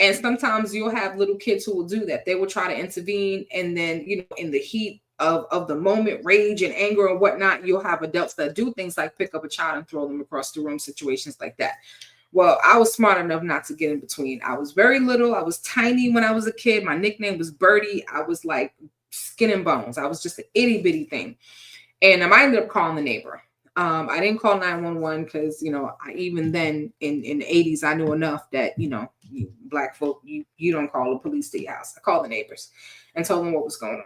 And sometimes you'll have little kids who will do that. They will try to intervene. And then, in the heat of the moment, rage and anger and whatnot, you'll have adults that do things like pick up a child and throw them across the room, situations like that. Well, I was smart enough not to get in between. I was very little. I was tiny when I was a kid. My nickname was Birdie. I was like skin and bones. I was just an itty bitty thing. And I ended up calling the neighbor. I didn't call 911 because, I even then in the 80s, I knew enough that, Black folk, you don't call the police to your house. I called the neighbors and told them what was going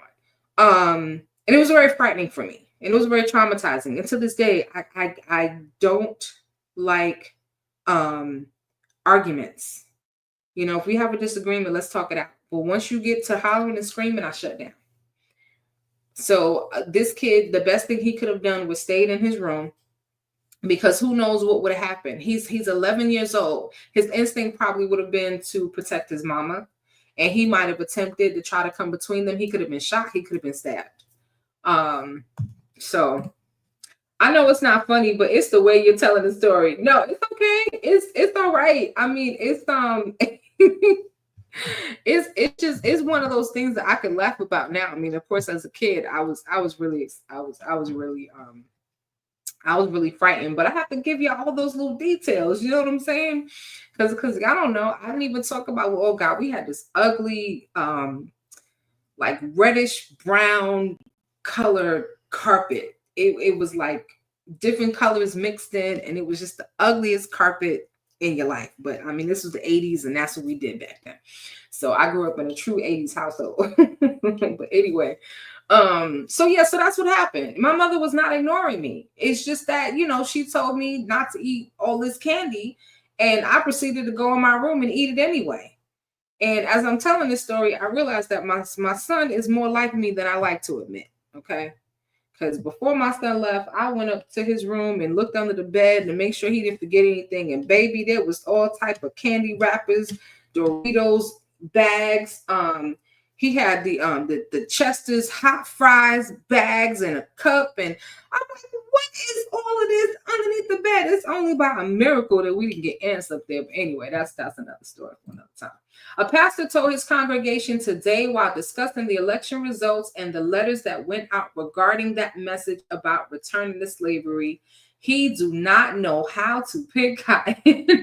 on. And it was very frightening for me. And it was very traumatizing. And to this day, I don't like arguments. If we have a disagreement, let's talk it out. But once you get to hollering and screaming, I shut down. So this kid, the best thing he could have done was stayed in his room because who knows what would have happened. He's 11 years old. His instinct probably would have been to protect his mama, and he might have attempted to try to come between them. He could have been shot. He could have been stabbed. So I know it's not funny, but it's the way you're telling the story. No, it's okay. It's all right. I mean, it's it's one of those things that I can laugh about now. I mean, of course, as a kid, I was really frightened, but I have to give you all those little details. You know what I'm saying? Because I don't know. I didn't even talk about, oh God, we had this ugly, like reddish brown colored carpet. It was like different colors mixed in, and it was just the ugliest carpet in your life. But I mean, this was the 80s, and that's what we did back then. So I grew up in a true 80s household. But anyway, so that's what happened. My mother was not ignoring me. It's just that, she told me not to eat all this candy, and I proceeded to go in my room and eat it anyway. And as I'm telling this story, I realized that my son is more like me than I like to admit. Okay. Because before my son left, I went up to his room and looked under the bed to make sure he didn't forget anything. And baby, there was all type of candy wrappers, Doritos bags, He had the Chester's hot fries bags and a cup, and I'm like, what is all of this underneath the bed? It's only by a miracle that we didn't get ants up there. But anyway, that's another story for another time. A pastor told his congregation today while discussing the election results and the letters that went out regarding that message about returning to slavery, he do not know how to pick cotton. He do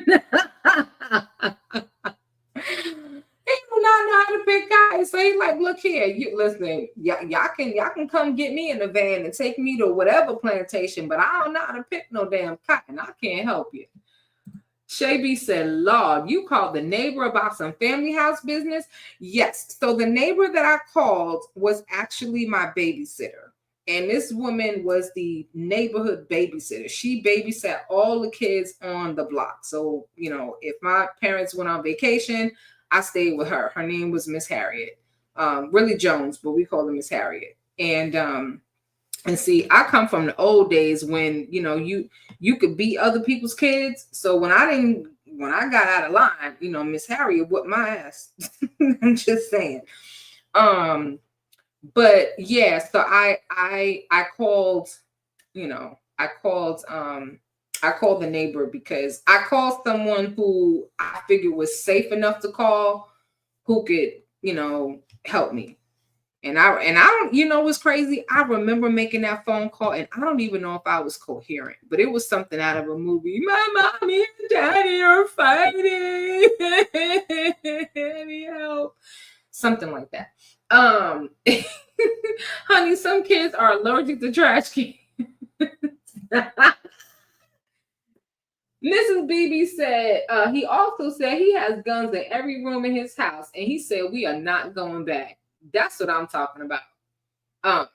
not know how to pick cotton. So he's like, look here, you listen, y'all can come get me in the van and take me to whatever plantation, but I don't know how to pick no damn cotton. I can't help you. Shay said, Lord, you called the neighbor about some family house business? Yes. So the neighbor that I called was actually my babysitter. And this woman was the neighborhood babysitter. She babysat all the kids on the block. So, you know, if my parents went on vacation, I stayed with her. Her name was Miss Harriet. Really Jones, but we called her Miss Harriet. And see, I come from the old days when, you know, you could beat other people's kids. So when I got out of line, you know, Miss Harriet whooped my ass. I'm just saying. But yeah, so I called, you know, I called the neighbor because I called someone who I figured was safe enough to call, who could, you know, help me. And I don't, you know what's crazy? I remember making that phone call and I don't even know if I was coherent, but it was something out of a movie. My mommy and daddy are fighting. Help. Something like that. Honey, some kids are allergic to trash cans. Mrs. BB said, he also said he has guns in every room in his house. And he said, we are not going back. That's what I'm talking about.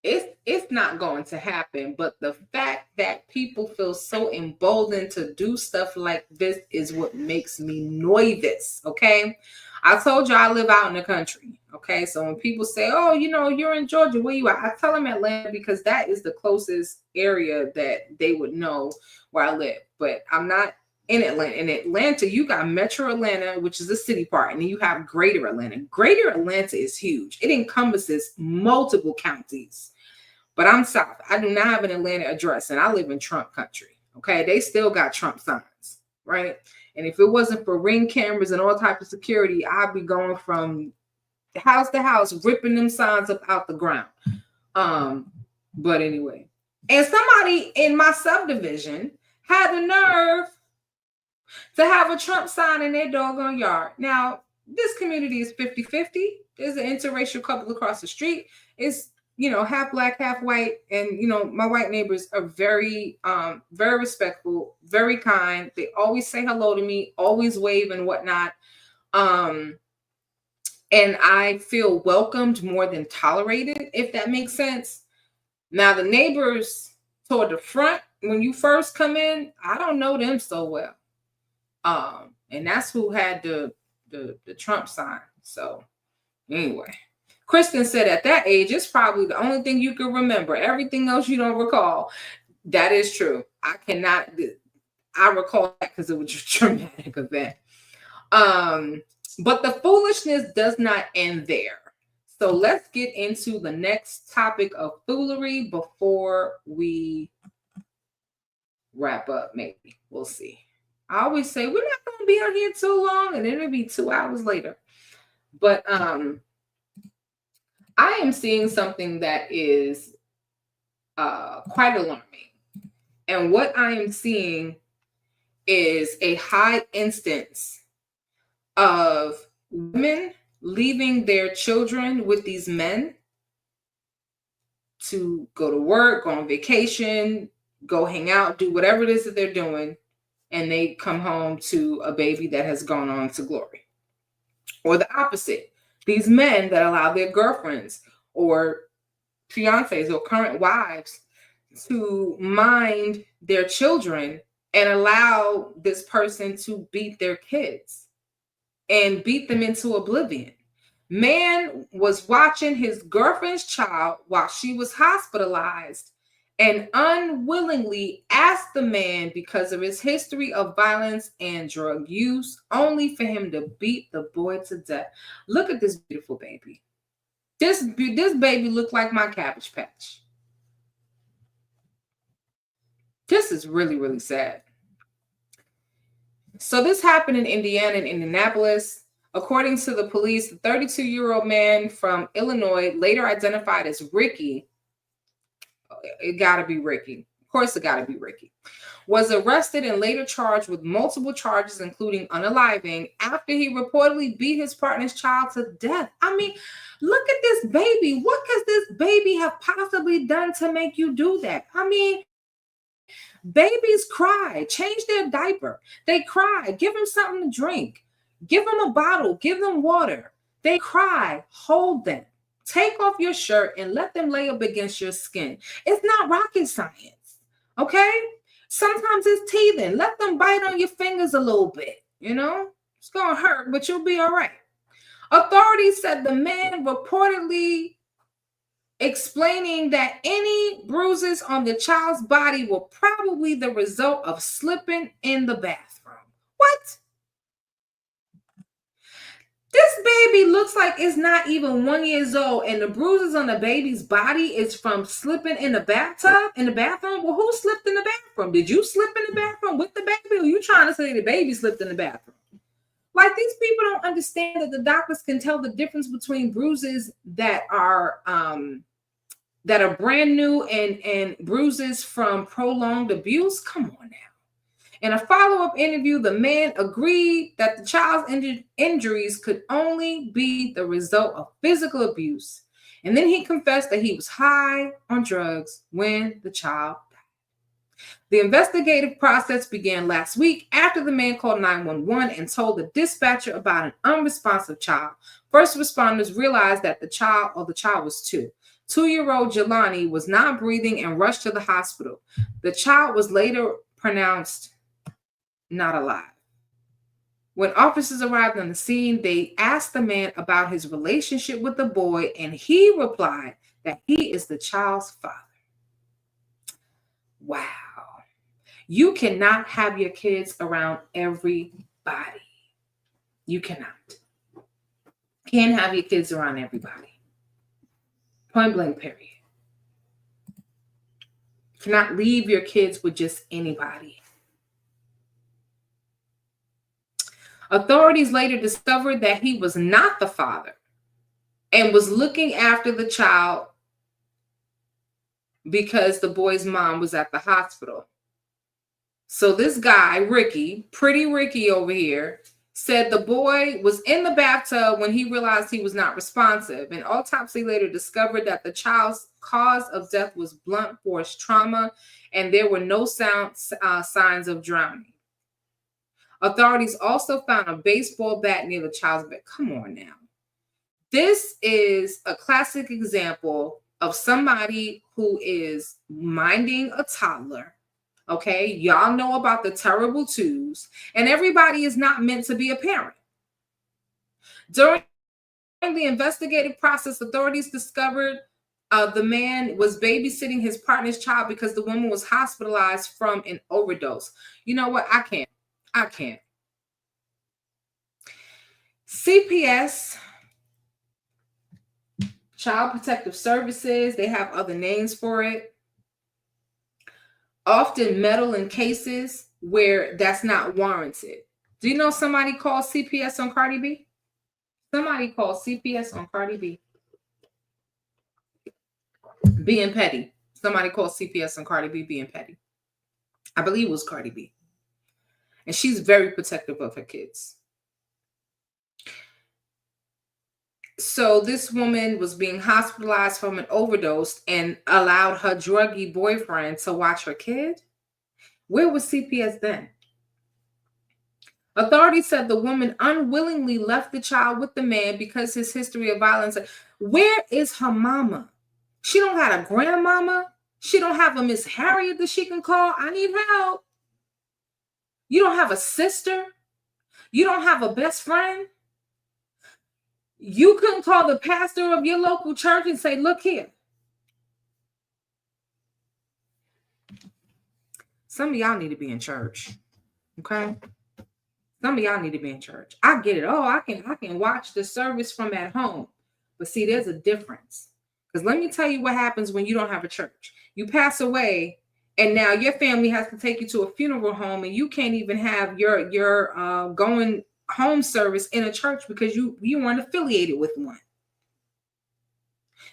It's not going to happen, but the fact that people feel so emboldened to do stuff like this is what makes me nervous. Okay, I told you I live out in the country. Okay, so when people say, "Oh, you know, you're in Georgia, where you at?" I tell them Atlanta because that is the closest area that they would know where I live. But I'm not in Atlanta. In Atlanta, you got Metro Atlanta, which is the city part, and then you have Greater Atlanta. Greater Atlanta is huge. It encompasses multiple counties. But I'm South. I do not have an Atlanta address, and I live in Trump country. Okay, they still got Trump signs, right? And if it wasn't for Ring cameras and all types of security, I'd be going from house to house, ripping them signs up out the ground. But anyway, and somebody in my subdivision had the nerve to have a Trump sign in their doggone yard. Now, this community is 50-50. There's an interracial couple across the street. It's, you know, half black, half white. And, you know, my white neighbors are very, very respectful, very kind. They always say hello to me, always wave and whatnot. And I feel welcomed more than tolerated, if that makes sense. Now, the neighbors toward the front, when you first come in, I don't know them so well. And that's who had the Trump sign. So anyway, Kristen said at that age, it's probably the only thing you can remember. Everything else you don't recall. That is true. I recall that because it was a traumatic event. But the foolishness does not end there. So let's get into the next topic of foolery before we wrap up. Maybe we'll see. I always say we're not going to be on here too long, and it'll be 2 hours later. But I am seeing something that is quite alarming. And what I am seeing is a high instance of women leaving their children with these men to go to work, go on vacation, go hang out, do whatever it is that they're doing. And they come home to a baby that has gone on to glory. Or the opposite. These men that allow their girlfriends or fiancés or current wives to mind their children and allow this person to beat their kids and beat them into oblivion. Man was watching his girlfriend's child while she was hospitalized and unwillingly asked the man because of his history of violence and drug use, only for him to beat the boy to death. Look at this beautiful baby. This baby looked like my Cabbage Patch. This is really, really sad. So this happened in Indiana and Indianapolis. According to the police, the 32-year-old man from Illinois, later identified as Ricky, it gotta be Ricky. Of course it gotta be Ricky, was arrested and later charged with multiple charges, including unaliving, after he reportedly beat his partner's child to death. I mean, look at this baby. What could this baby have possibly done to make you do that? I mean, babies cry, change their diaper. They cry, give them something to drink. Give them a bottle, give them water. They cry, hold them. Take off your shirt and let them lay up against your skin. It's not rocket science, okay? Sometimes it's teething. Let them bite on your fingers a little bit, you know? It's going to hurt, but you'll be all right. Authorities said the man reportedly explaining that any bruises on the child's body were probably the result of slipping in the bathroom. What? This baby looks like it's not even 1 year old, and the bruises on the baby's body is from slipping in the bathtub, in the bathroom. Well, who slipped in the bathroom? Did you slip in the bathroom with the baby, or you trying to say the baby slipped in the bathroom? Like, these people don't understand that the doctors can tell the difference between bruises that are brand new and bruises from prolonged abuse. Come on now. In a follow-up interview, the man agreed that the child's injuries could only be the result of physical abuse. And then he confessed that he was high on drugs when the child died. The investigative process began last week after the man called 911 and told the dispatcher about an unresponsive child. First responders realized that the child was 2. 2-year-old Jelani was not breathing and rushed to the hospital. The child was later pronounced not alive. When officers arrived on the scene, they asked the man about his relationship with the boy, and he replied that he is the child's father. Wow. You cannot have your kids around everybody. You cannot. Can't have your kids around everybody. Point blank, period. Cannot leave your kids with just anybody. Authorities later discovered that he was not the father and was looking after the child because the boy's mom was at the hospital. So this guy, Ricky, pretty Ricky over here, said the boy was in the bathtub when he realized he was not responsive. An autopsy later discovered that the child's cause of death was blunt force trauma, and there were no signs of drowning. Authorities also found a baseball bat near the child's bed. Come on now. This is a classic example of somebody who is minding a toddler. Okay, y'all know about the terrible twos, and everybody is not meant to be a parent. During the investigative process, authorities discovered the man was babysitting his partner's child because the woman was hospitalized from an overdose. You know what? I can't. CPS, Child Protective Services, they have other names for it, often meddle in cases where that's not warranted. Do you know somebody called CPS on Cardi B? Somebody called CPS on Cardi B. Being petty. Somebody called CPS on Cardi B being petty. I believe it was Cardi B. And she's very protective of her kids. So this woman was being hospitalized from an overdose and allowed her druggy boyfriend to watch her kid. Where was CPS then? Authorities said the woman unwillingly left the child with the man because his history of violence. Where is her mama? She don't have a grandmama. She don't have a Miss Harriet that she can call. I need help. You don't have a sister. You don't have a best friend. You couldn't call the pastor of your local church and say, look here. Some of y'all need to be in church. Okay? Some of y'all need to be in church. I get it. Oh, I can watch the service from at home. But see, there's a difference. Because let me tell you what happens when you don't have a church. You pass away, and now your family has to take you to a funeral home, and you can't even have your going home service in a church because you weren't affiliated with one.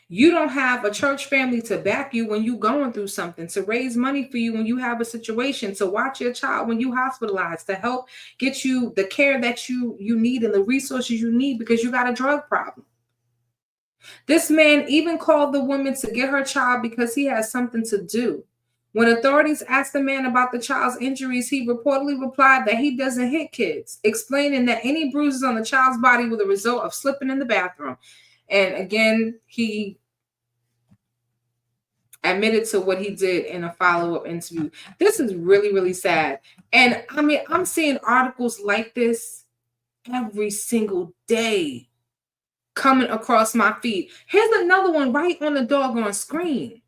You don't have a church family to back you when you're going through something, to raise money for you when you have a situation, to watch your child when you hospitalized, to help get you the care that you need and the resources you need because you got a drug problem. This man even called the woman to get her child because he has something to do. When authorities asked the man about the child's injuries, he reportedly replied that he doesn't hit kids, explaining that any bruises on the child's body were the result of slipping in the bathroom. And again, he admitted to what he did in a follow-up interview. This is really, really sad. And I mean, I'm seeing articles like this every single day coming across my feed. Here's another one right on the doggone screen.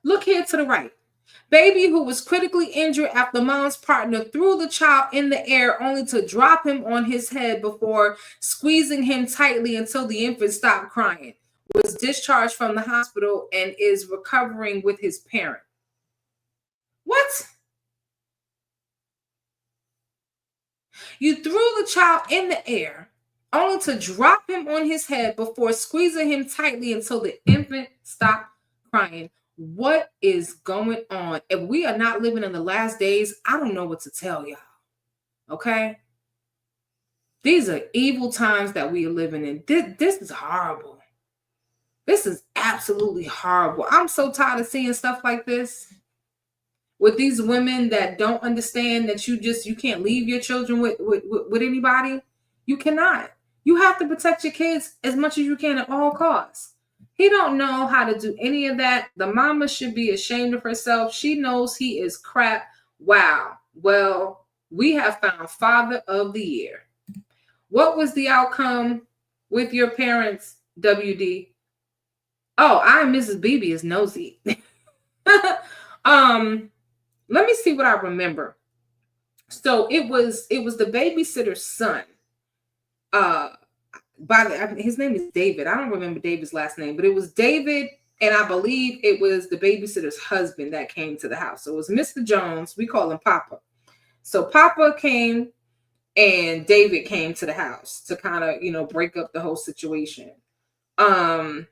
Look here to the right. Baby who was critically injured after mom's partner threw the child in the air only to drop him on his head before squeezing him tightly until the infant stopped crying, was discharged from the hospital and is recovering with his parent. What? You threw the child in the air only to drop him on his head before squeezing him tightly until the infant stopped crying. What is going on? If we are not living in the last days, I don't know what to tell y'all. Okay? These are evil times that we are living in. This is horrible. This is absolutely horrible. I'm so tired of seeing stuff like this with these women that don't understand that you can't leave your children with anybody. You cannot. You have to protect your kids as much as you can at all costs. He don't know how to do any of that. The mama should be ashamed of herself. She knows he is crap. Wow. Well, we have found Father of the Year. What was the outcome with your parents, WD? Oh, I and Mrs. Beebe is nosy. Let me see what I remember. So it was the babysitter's son. His name is David. I don't remember David's last name, but it was David, and I believe it was the babysitter's husband that came to the house. So it was Mr. Jones. We call him Papa. So Papa came, and David came to the house to kind of, break up the whole situation. And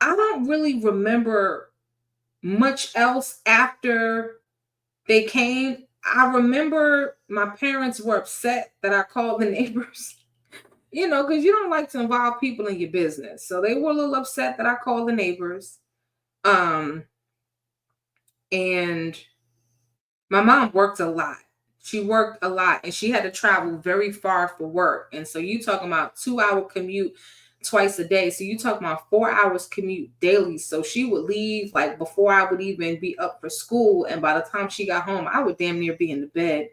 I don't really remember much else after they came. I remember my parents were upset that I called the neighbors, because you don't like to involve people in your business. So they were a little upset that I called the neighbors. And my mom worked a lot. She worked a lot, and she had to travel very far for work. And so you talking about 2-hour commute twice a day. So you talking about 4 hours commute daily. So she would leave like before I would even be up for school. And by the time she got home, I would damn near be in the bed.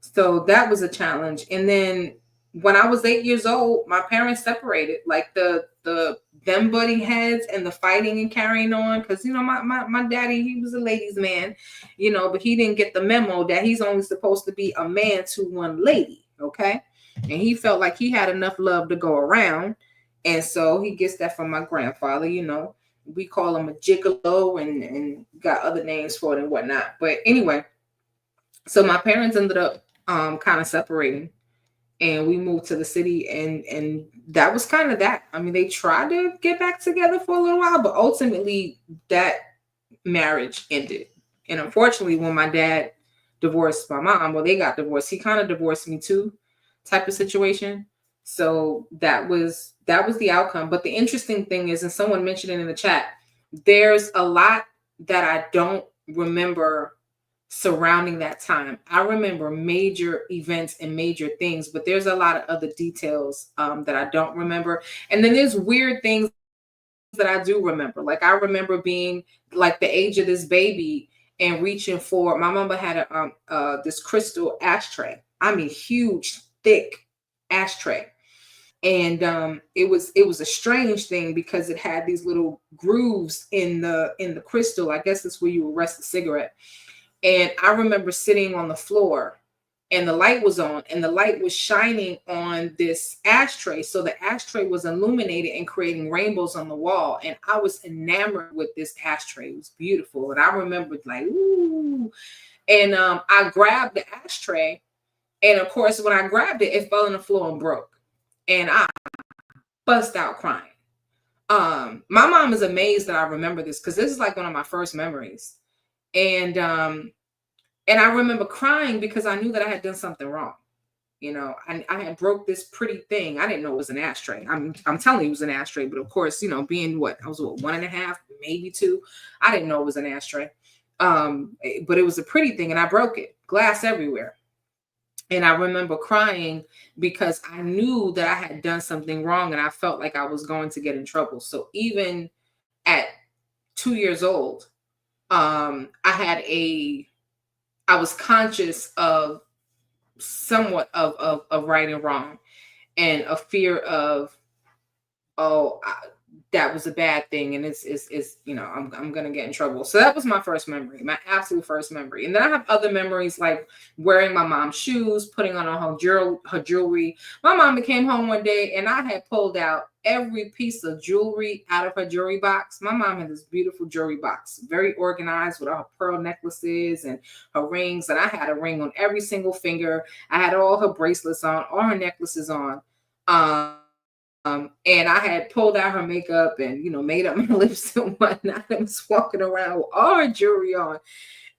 So that was a challenge. And then when I was 8 years old, my parents separated. Like them butting heads and the fighting and carrying on. Because, my daddy, he was a ladies' man, but he didn't get the memo that he's only supposed to be a man to one lady. Okay. And he felt like he had enough love to go around. And so he gets that from my grandfather. We call him a gigolo and got other names for it and whatnot. But anyway, so my parents ended up kind of separating, and we moved to the city, and that was kind of that. I mean, they tried to get back together for a little while, but ultimately that marriage ended. And unfortunately, when my dad divorced my mom, they got divorced. He kind of divorced me too, type of situation. So that was the outcome. But the interesting thing is, and someone mentioned it in the chat, there's a lot that I don't remember surrounding that time. I remember major events and major things, but there's a lot of other details that I don't remember. And then there's weird things that I do remember. Like I remember being like the age of this baby and reaching for, my mama had this crystal ashtray. I mean, huge, thick ashtray. And it was a strange thing because it had these little grooves in the crystal. I guess that's where you would rest the cigarette. And I remember sitting on the floor, and the light was on, and the light was shining on this ashtray. So the ashtray was illuminated and creating rainbows on the wall. And I was enamored with this ashtray. It was beautiful. And I remembered like, ooh. And I grabbed the ashtray. And of course, when I grabbed it, it fell on the floor and broke. And I bust out crying. My mom is amazed that I remember this because this is like one of my first memories. And I remember crying because I knew that I had done something wrong. You know, I had broke this pretty thing. I didn't know it was an ashtray. I'm telling you it was an ashtray, but of course, you know, being I was 1.5, maybe 2. I didn't know it was an ashtray. But it was a pretty thing, and I broke it. Glass everywhere. And I remember crying because I knew that I had done something wrong, and I felt like I was going to get in trouble. So even at 2 years old, I was conscious of somewhat of right and wrong, and a fear of, that was a bad thing, and it's you know, I'm gonna get in trouble. So that was my first memory, my absolute first memory. And then I have other memories like wearing my mom's shoes, putting on her jewelry. My mom came home one day and I had pulled out every piece of jewelry out of her jewelry box. My mom had this beautiful jewelry box, very organized with all her pearl necklaces and her rings. And I had a ring on every single finger. I had all her bracelets on, all her necklaces on. And I had pulled out her makeup and, you know, made up my lips and whatnot. I was walking around with all her jewelry on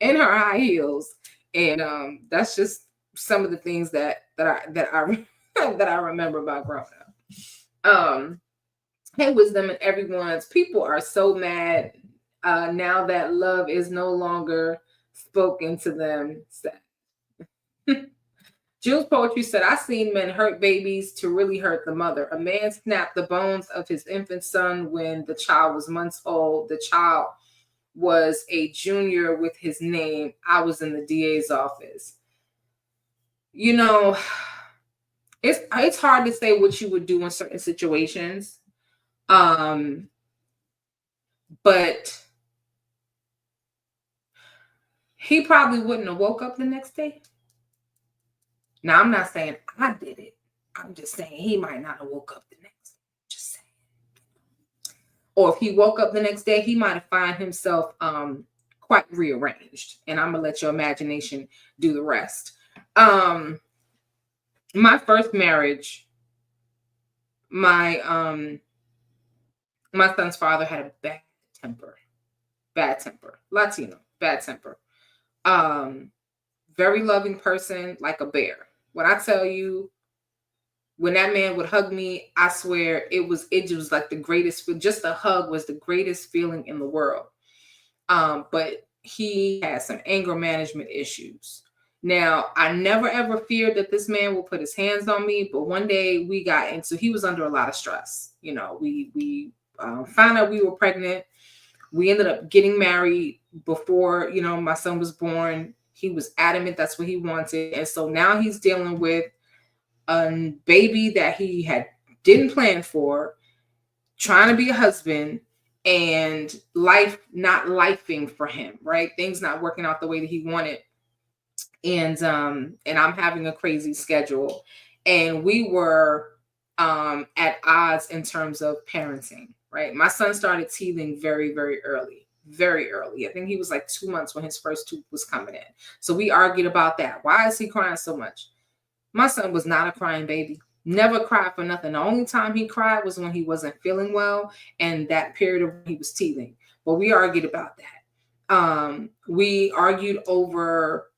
and her high heels. And that's just some of the things that I remember about growing up. Hey, Wisdom and everyone's people are so mad now that love is no longer spoken to them. Jules Poetry said, I seen men hurt babies to really hurt the mother. A man snapped the bones of his infant son when the child was months old. The child was a junior with his name. I was in the DA's office. You know, it's hard to say what you would do in certain situations. But he probably wouldn't have woke up the next day. Now, I'm not saying I did it. I'm just saying he might not have woke up the next day. Just saying. Or if he woke up the next day, he might have found himself quite rearranged. And I'm going to let your imagination do the rest. My first marriage, my son's father had a bad temper. Latino, bad temper. Very loving person, like a bear. When I tell you, when that man would hug me, I swear it was like the greatest. Just a hug was the greatest feeling in the world. But he had some anger management issues. Now, I never ever feared that this man will put his hands on me, but one day he was under a lot of stress. You know, we found out we were pregnant. We ended up getting married before, you know, my son was born. He was adamant that's what he wanted. And so now he's dealing with a baby that he didn't plan for, trying to be a husband, and life not lifing for him, right? Things not working out the way that he wanted. And I'm having a crazy schedule. And we were at odds in terms of parenting, right? My son started teething very, very early. Very early. I think he was like 2 months when his first tooth was coming in. So we argued about that. Why is he crying so much? My son was not a crying baby. Never cried for nothing. The only time he cried was when he wasn't feeling well and that period of when he was teething. But we argued about that. We argued over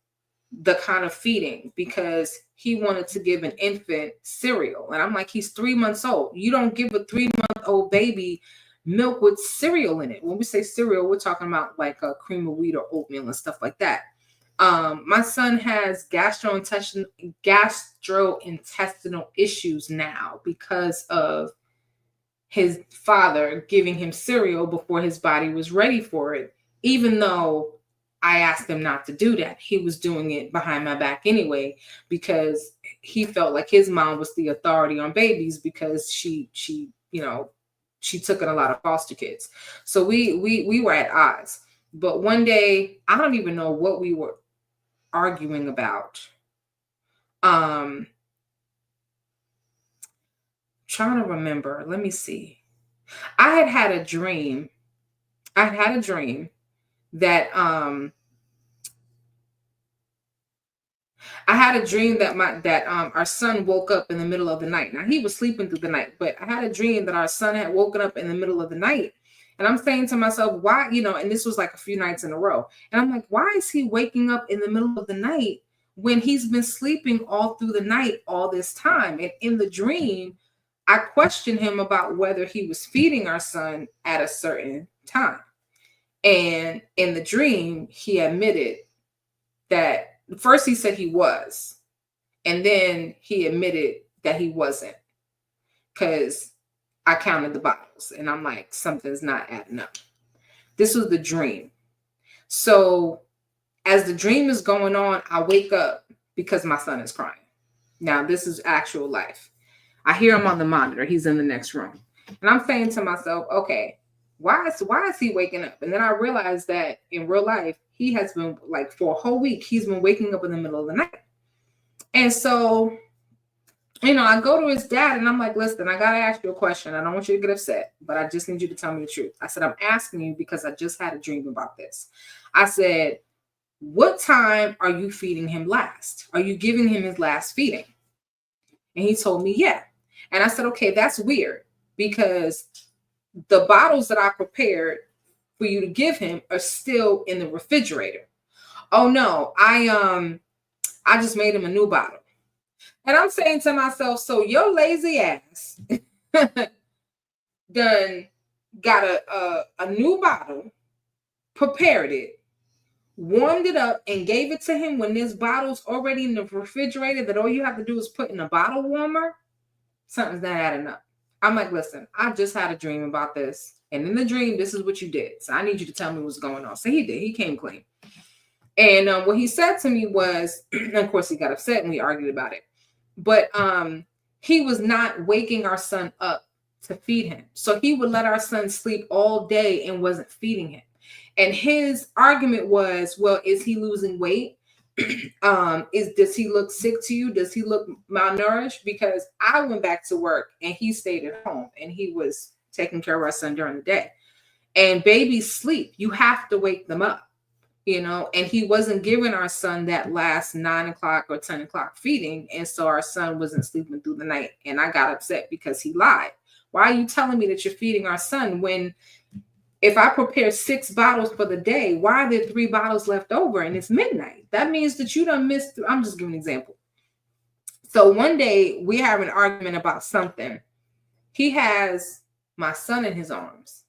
the kind of feeding because he wanted to give an infant cereal. And I'm like, he's 3 months old. You don't give a 3-month-old baby milk with cereal in it. When we say cereal, we're talking about like a cream of wheat or oatmeal and stuff like that. My son has gastrointestinal issues now because of his father giving him cereal before his body was ready for it, even though I asked him not to do that. He was doing it behind my back anyway, because he felt like his mom was the authority on babies because she took in a lot of foster kids. So we were at odds. But one day, I don't even know what we were arguing about. Trying to remember. Let me see. I had a dream that our son woke up in the middle of the night. Now, he was sleeping through the night, but I had a dream that our son had woken up in the middle of the night. And I'm saying to myself, why, and this was like a few nights in a row. And I'm like, why is he waking up in the middle of the night when he's been sleeping all through the night all this time? And in the dream, I questioned him about whether he was feeding our son at a certain time. And in the dream, he admitted that first he said he was, and then he admitted that he wasn't, because I counted the bottles and I'm like, something's not adding up. This was the dream. So as the dream is going on, I wake up because my son is crying. Now, this is actual life. I hear him on the monitor. He's in the next room. And I'm saying to myself, okay, why is he waking up? And then I realized that in real life, he has been, like, for a whole week, he's been waking up in the middle of the night. And so, I go to his dad and I'm like, listen, I got to ask you a question. I don't want you to get upset, but I just need you to tell me the truth. I said, I'm asking you because I just had a dream about this. I said, what time are you feeding him last? Are you giving him his last feeding? And he told me, yeah. And I said, okay, that's weird, because the bottles that I prepared for you to give him are still in the refrigerator. Oh no, I just made him a new bottle. And I'm saying to myself, so your lazy ass done got a new bottle, prepared it, warmed it up, and gave it to him when this bottle's already in the refrigerator that all you have to do is put in a bottle warmer? Something's not adding up. I'm like, listen, I just had a dream about this. And in the dream, this is what you did. So I need you to tell me what's going on. So he did. He came clean. And what he said to me was, of course, he got upset and we argued about it. But he was not waking our son up to feed him. So he would let our son sleep all day and wasn't feeding him. And his argument was, well, is he losing weight? Does he look sick to you? Does he look malnourished? Because I went back to work and he stayed at home and he was taking care of our son during the day. And babies sleep. You have to wake them up, and he wasn't giving our son that last 9 o'clock or 10 o'clock feeding. And so our son wasn't sleeping through the night. And I got upset because he lied. Why are you telling me that you're feeding our son when if I prepare 6 bottles for the day, why are there 3 bottles left over and it's midnight? That means that you done missed. I'm just giving an example. So one day we have an argument about something. He has my son in his arms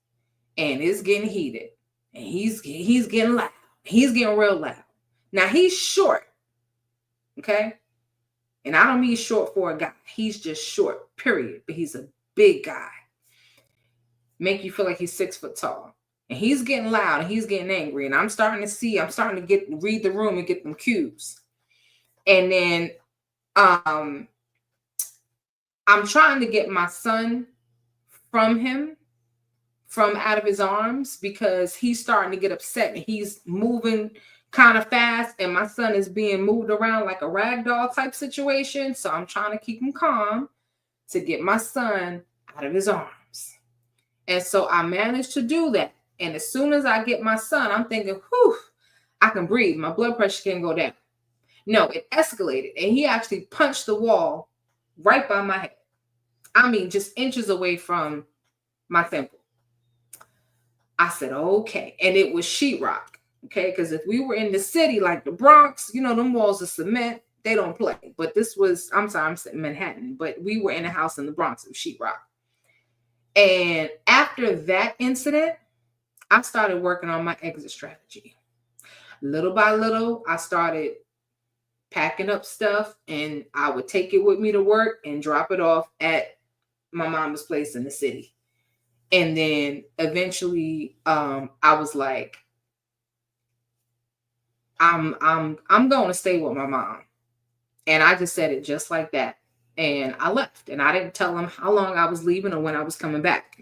and it's getting heated and he's getting loud. He's getting real loud. Now he's short. Okay. And I don't mean short for a guy. He's just short, period. But he's a big guy. Make you feel like he's 6 foot tall. And he's getting loud and he's getting angry. And I'm starting to read the room and get them cues. And then I'm trying to get my son from out of his arms because he's starting to get upset and he's moving kind of fast and my son is being moved around like a rag doll type situation. So I'm trying to keep him calm to get my son out of his arms. And so I managed to do that. And as soon as I get my son, I'm thinking, whew, I can breathe. My blood pressure can go down. No, it escalated. And he actually punched the wall right by my head. I mean, just inches away from my temple. I said, okay. And it was sheetrock. Okay. Because if we were in the city, like the Bronx, them walls of cement, they don't play. But I'm saying Manhattan, but we were in a house in the Bronx of sheetrock. And after that incident, I started working on my exit strategy. Little by little, I started packing up stuff and I would take it with me to work and drop it off at my mama's place in the city. And then eventually I was like, I'm going to stay with my mom. And I just said it just like that. And I left. And I didn't tell him how long I was leaving or when I was coming back,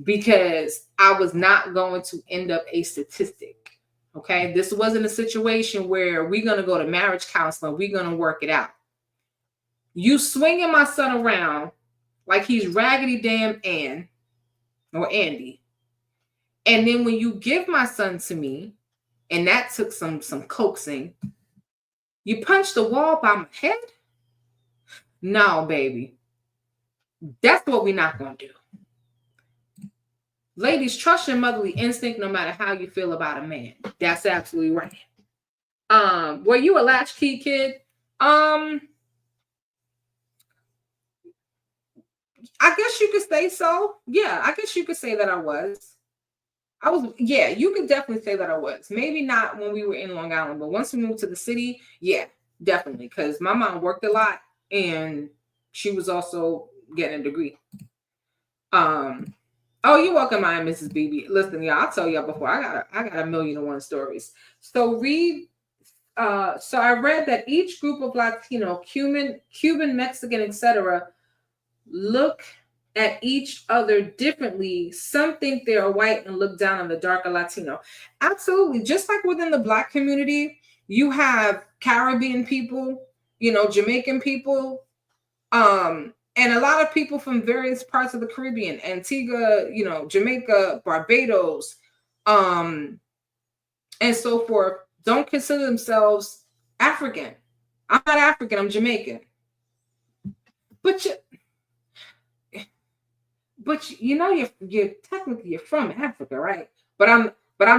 because I was not going to end up a statistic. Okay. This wasn't a situation where we're going to go to marriage counseling. We're going to work it out. You swinging my son around like he's Raggedy damn Ann or Andy. And then when you give my son to me, and that took some coaxing, you punch the wall by my head? No, baby. That's what we're not going to do. Ladies, trust your motherly instinct no matter how you feel about a man. That's absolutely right. Were you a latchkey kid? I guess you could say so. Yeah, I guess you could say that I was. Yeah, you could definitely say that I was. Maybe not when we were in Long Island, but once we moved to the city, yeah, definitely. Because my mom worked a lot and she was also getting a degree. Oh, you're welcome, my Mrs. BB. Listen, y'all, I'll tell y'all before. I got 1,000,001 stories. So I read that each group of Latino, Cuban, Mexican, etc., look at each other differently. Some think they are white and look down on the darker Latino. Absolutely. Just like within the Black community, you have Caribbean people, Jamaican people, and a lot of people from various parts of the Caribbean, Antigua, Jamaica, Barbados, and so forth, don't consider themselves African. I'm not African, I'm Jamaican. But you're technically from Africa, right? But I'm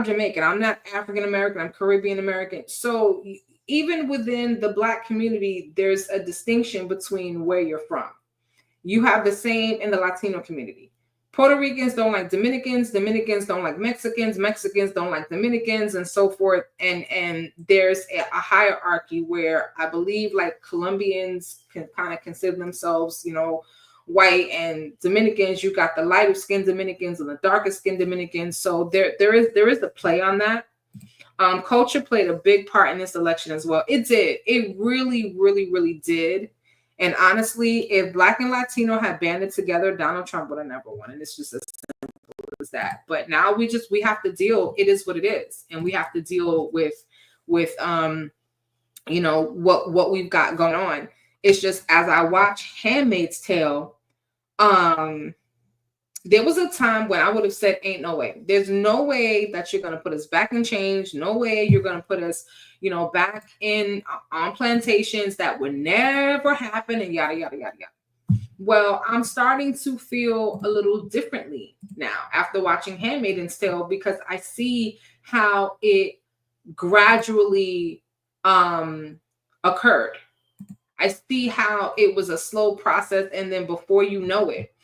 Jamaican. I'm not African American. I'm Caribbean American. So even within the Black community, there's a distinction between where you're from. You have the same in the Latino community. Puerto Ricans don't like Dominicans. Dominicans don't like Mexicans. Mexicans don't like Dominicans, and so forth. And there's a hierarchy where I believe like Colombians can kind of consider themselves, white, and Dominicans, you got the lighter skinned Dominicans and the darker skinned Dominicans. So there is a play on that. Culture played a big part in this election as well. It did. It really, really, really did. And honestly, if Black and Latino had banded together, Donald Trump would have never won. And it's just as simple as that. But now we have to deal. It is what it is, and we have to deal with what we've got going on. It's just, as I watch Handmaid's Tale, there was a time when I would have said, ain't no way. There's no way that you're going to put us back in change. No way you're going to put us, back on plantations. That would never happen, and yada, yada, yada, yada. Well, I'm starting to feel a little differently now after watching Handmaid's Tale, because I see how it gradually occurred. I see how it was a slow process, and then before you know it,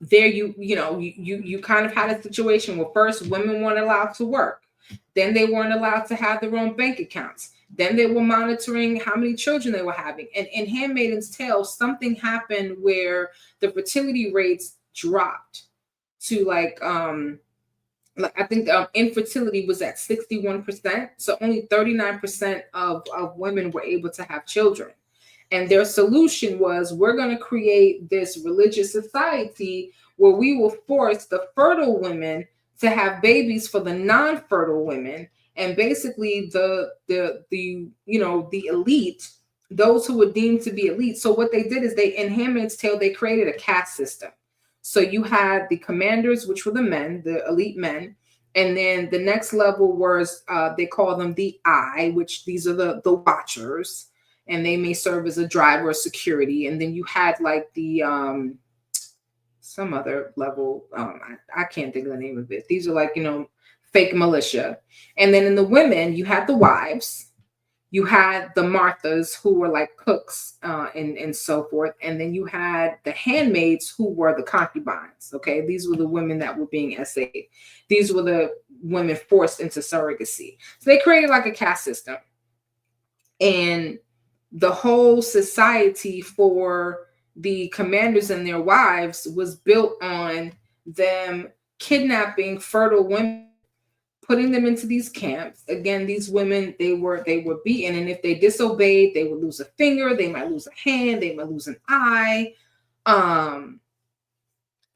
there you kind of had a situation where first women weren't allowed to work, then they weren't allowed to have their own bank accounts, then they were monitoring how many children they were having. And in Handmaid's Tale, something happened where the fertility rates dropped to I think infertility was at 61%. So only 39% of women were able to have children. And their solution was, we're going to create this religious society where we will force the fertile women to have babies for the non-fertile women. And basically the elite, those who were deemed to be elite. So what they did is in Handmaid's Tale, they created a caste system. So you had the commanders, which were the men, the elite men. And then the next level was, they call them the eye, which these are the watchers. And they may serve as a driver or security. And then you had like the some other level. I can't think of the name of it. These are like, fake militia. And then in the women, you had the wives. You had the Marthas, who were like cooks and so forth. And then you had the handmaids, who were the concubines. Okay, these were the women that were being essayed. These were the women forced into surrogacy. So they created like a caste system. And the whole society for the commanders and their wives was built on them kidnapping fertile women, putting them into these camps. Again, these women, they were beaten, and if they disobeyed, they would lose a finger, they might lose a hand, they might lose an eye. And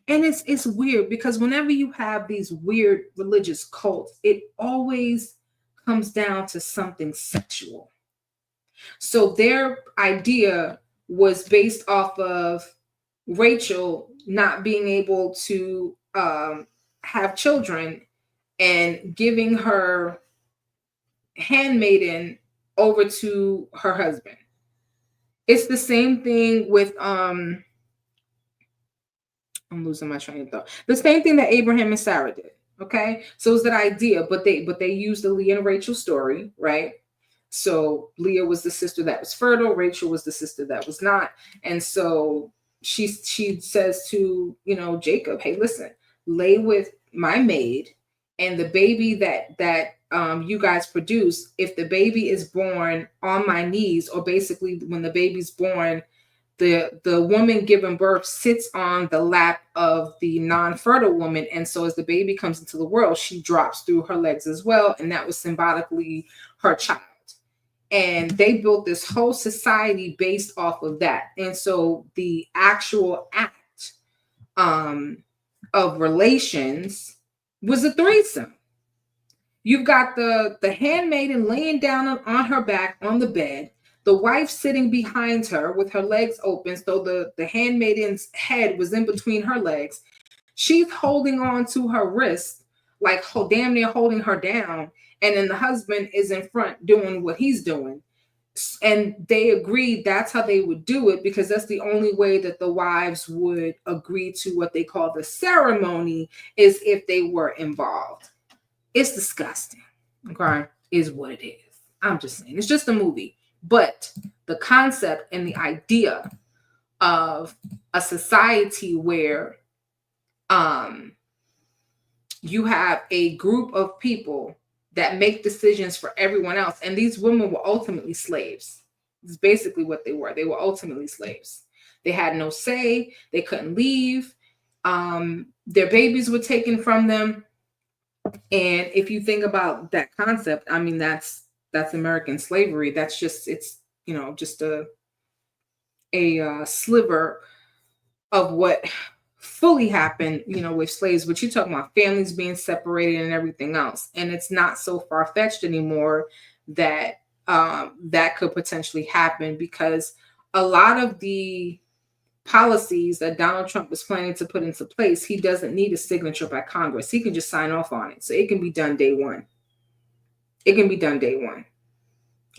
it's weird because whenever you have these weird religious cults, it always comes down to something sexual. So their idea was based off of Rachel not being able to have children and giving her handmaiden over to her husband. It's the same thing with I'm losing my train of thought. The same thing that Abraham and Sarah did. Okay, so it's that idea, but they used the Leah and Rachel story, right? So Leah was the sister that was fertile, Rachel was the sister that was not, and so she says to Jacob, hey, listen, lay with my maid, and the baby that you guys produce, if the baby is born on my knees, or basically when the baby's born, the woman giving birth sits on the lap of the non-fertile woman, and so as the baby comes into the world, she drops through her legs as well, and that was symbolically her child. And they built this whole society based off of that. And so the actual act of relations was a threesome. You've got the handmaiden laying down on her back on the bed, the wife sitting behind her with her legs open, so the handmaiden's head was in between her legs. She's holding on to her wrist, like damn near holding her down. And then the husband is in front doing what he's doing. And they agreed that's how they would do it, because that's the only way that the wives would agree to what they call the ceremony, is if they were involved. It's disgusting. Okay, is what it is. I'm just saying, it's just a movie. But the concept and the idea of a society where you have a group of people that make decisions for everyone else, and these women were ultimately slaves. It's basically what they were. They were ultimately slaves. They had no say. They couldn't leave. Their babies were taken from them. And if you think about that concept, I mean, that's American slavery. That's just, it's, just a sliver of what fully happened, with slaves. But you're talking about families being separated and everything else. And it's not so far-fetched anymore that that could potentially happen, because a lot of the policies that Donald Trump is planning to put into place, he doesn't need a signature by Congress. He can just sign off on it. So it can be done day one. It can be done day one.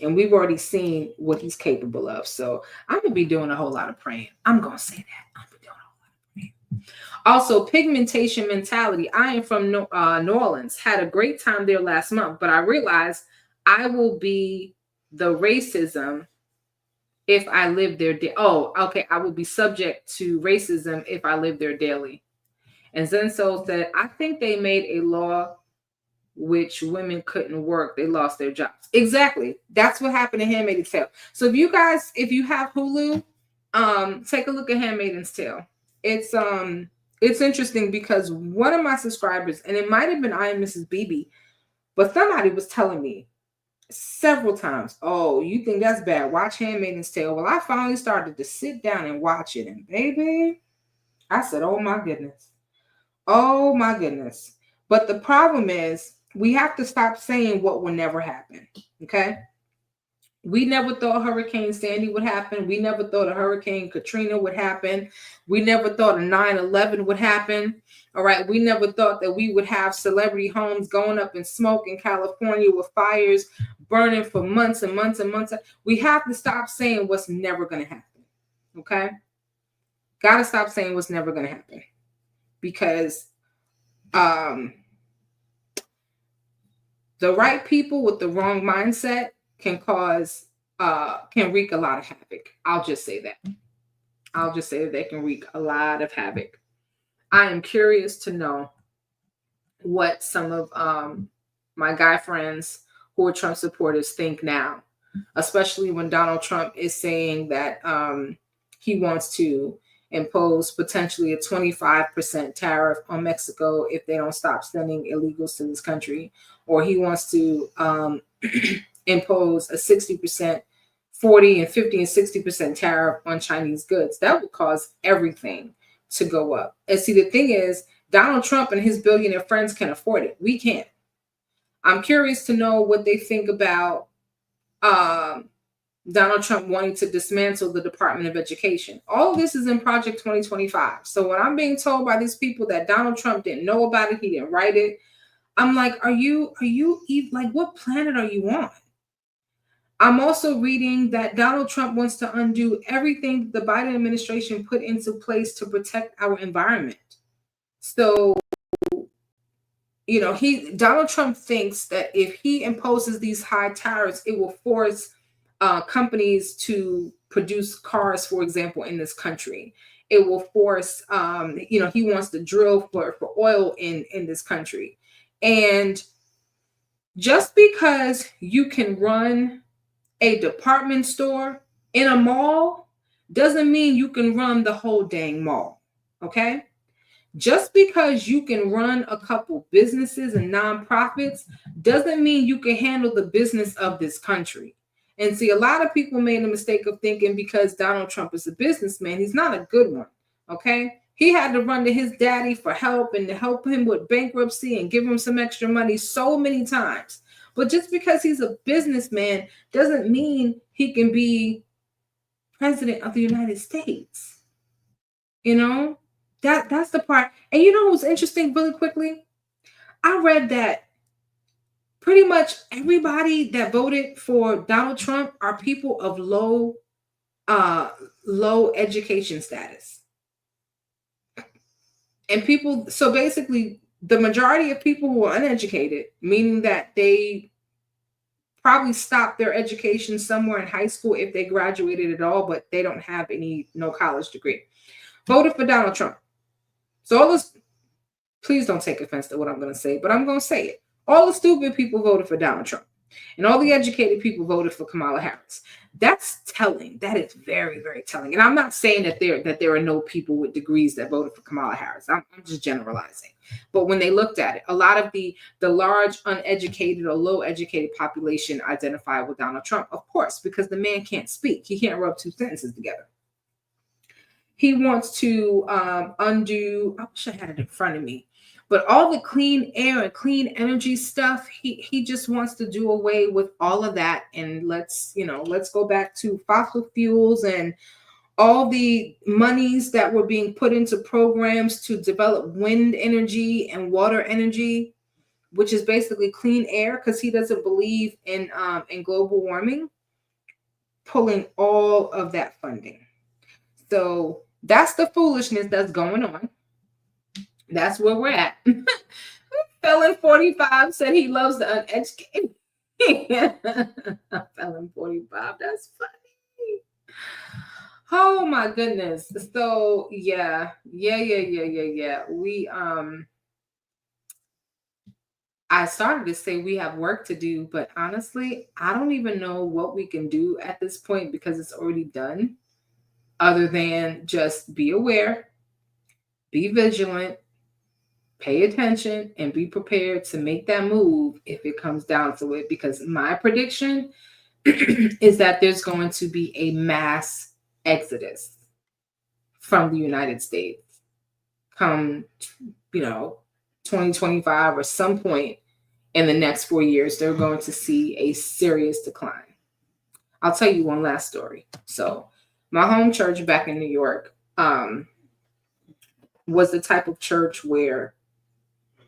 And we've already seen what he's capable of. So I'm going to be doing a whole lot of praying. I'm going to say that. I'm going to be doing a whole lot of praying. Also, pigmentation mentality. I am from New Orleans. Had a great time there last month, but I realized I will be the racism if I live there. I will be subject to racism if I live there daily. And Zenso said, I think they made a law which women couldn't work. They lost their jobs. Exactly. That's what happened to Handmaid's Tale. So if you have Hulu, take a look at Handmaid's Tale. It's interesting because one of my subscribers, and it might have been I Am Mrs. BB, but somebody was telling me several times, oh, you think that's bad? Watch Handmaid's Tale. Well, I finally started to sit down and watch it, and baby, I said, oh my goodness. Oh my goodness. But the problem is, we have to stop saying what will never happen. Okay. We never thought Hurricane Sandy would happen. We never thought a Hurricane Katrina would happen. We never thought a 9/11 would happen. All right. We never thought that we would have celebrity homes going up in smoke in California with fires burning for months and months and months. We have to stop saying what's never going to happen. Okay. Got to stop saying what's never going to happen, because the right people with the wrong mindset can wreak a lot of havoc. I'll just say that. I'll just say that they can wreak a lot of havoc. I am curious to know what some of my guy friends who are Trump supporters think now, especially when Donald Trump is saying that he wants to impose potentially a 25% tariff on Mexico if they don't stop sending illegals to this country. or he wants to impose a 60%, 40 and 50 and 60% tariff on Chinese goods. That would cause everything to go up. And see, the thing is, Donald Trump and his billionaire friends can afford it. We can't. I'm curious to know what they think about Donald Trump wanting to dismantle the Department of Education. All of this is in Project 2025. So when I'm being told by these people that Donald Trump didn't know about it, he didn't write it, I'm like, are you like, what planet are you on? I'm also reading that Donald Trump wants to undo everything the Biden administration put into place to protect our environment. So, you know, Donald Trump thinks that if he imposes these high tariffs, it will force companies to produce cars, for example, in this country. It will force, you know, he wants to drill for oil in this country. And just because you can run a department store in a mall doesn't mean you can run the whole dang mall, okay? Just because you can run a couple businesses and nonprofits doesn't mean you can handle the business of this country. And see, a lot of people made the mistake of thinking because Donald Trump is a businessman, he's not a good one, okay? He had to run to his daddy for help and to help him with bankruptcy and give him some extra money so many times. But just because he's a businessman doesn't mean he can be president of the United States. You know, that's the part. And you know what's interesting really quickly? I read that pretty much everybody that voted for Donald Trump are people of low education status. And people, so basically the majority of people who are uneducated, meaning that they probably stopped their education somewhere in high school if they graduated at all, but they don't have no college degree, voted for Donald Trump. So all this, please don't take offense to what I'm going to say, but I'm going to say it. All the stupid people voted for Donald Trump, and all the educated people voted for Kamala Harris. That's telling. That is very, very telling. And I'm not saying that there are no people with degrees that voted for Kamala Harris. I'm just generalizing. But when they looked at it, a lot of the large uneducated or low educated population identified with Donald Trump, of course, because the man can't speak. He can't rub two sentences together. He wants to undo, I wish I had it in front of me, but all the clean air and clean energy stuff, he just wants to do away with all of that. And let's go back to fossil fuels and all the monies that were being put into programs to develop wind energy and water energy, which is basically clean air, because he doesn't believe in global warming, pulling all of that funding. So that's the foolishness that's going on. That's where we're at. Felon 45 said he loves the uneducated. Felon 45, that's funny. Oh my goodness. So yeah. I started to say we have work to do, but honestly, I don't even know what we can do at this point because it's already done, other than just be aware, be vigilant, pay attention, and be prepared to make that move if it comes down to it. Because my prediction is that there's going to be a mass exodus from the United States come, 2025 or some point in the next 4 years. They're going to see a serious decline. I'll tell you one last story. So my home church back in New York was the type of church where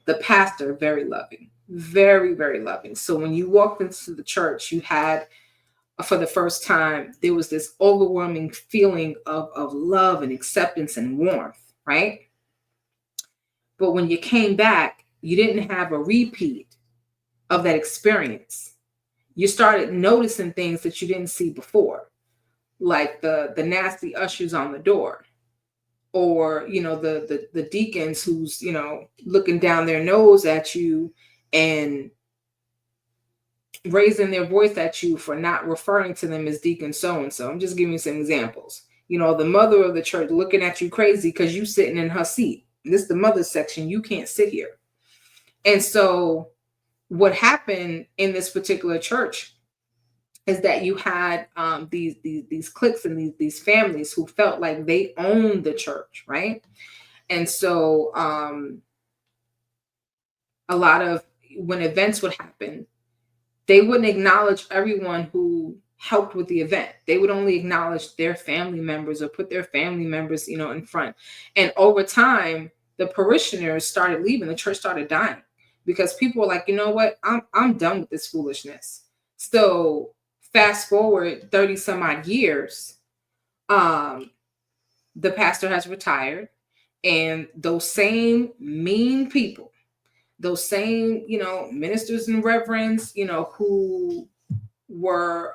the pastor, very loving, very, very loving. So when you walked into the church, you had, for the first time, there was this overwhelming feeling of love and acceptance and warmth, right? But when you came back, you didn't have a repeat of that experience. You started noticing things that you didn't see before, like the nasty ushers on the door, or the deacons who's looking down their nose at you and raising their voice at you for not referring to them as deacon so and so. I'm just giving you some examples. The mother of the church looking at you crazy because you sitting in her seat. This is the mother section. You can't sit here. And so what happened in this particular church is that you had these cliques and these families who felt like they owned the church, right? And so a lot of when events would happen, they wouldn't acknowledge everyone who helped with the event. They would only acknowledge their family members or put their family members, in front. And over time, the parishioners started leaving. The church started dying because people were like, you know what? I'm done with this foolishness. So fast forward 30 some odd years, the pastor has retired, and those same mean people, those same, ministers and reverends, who were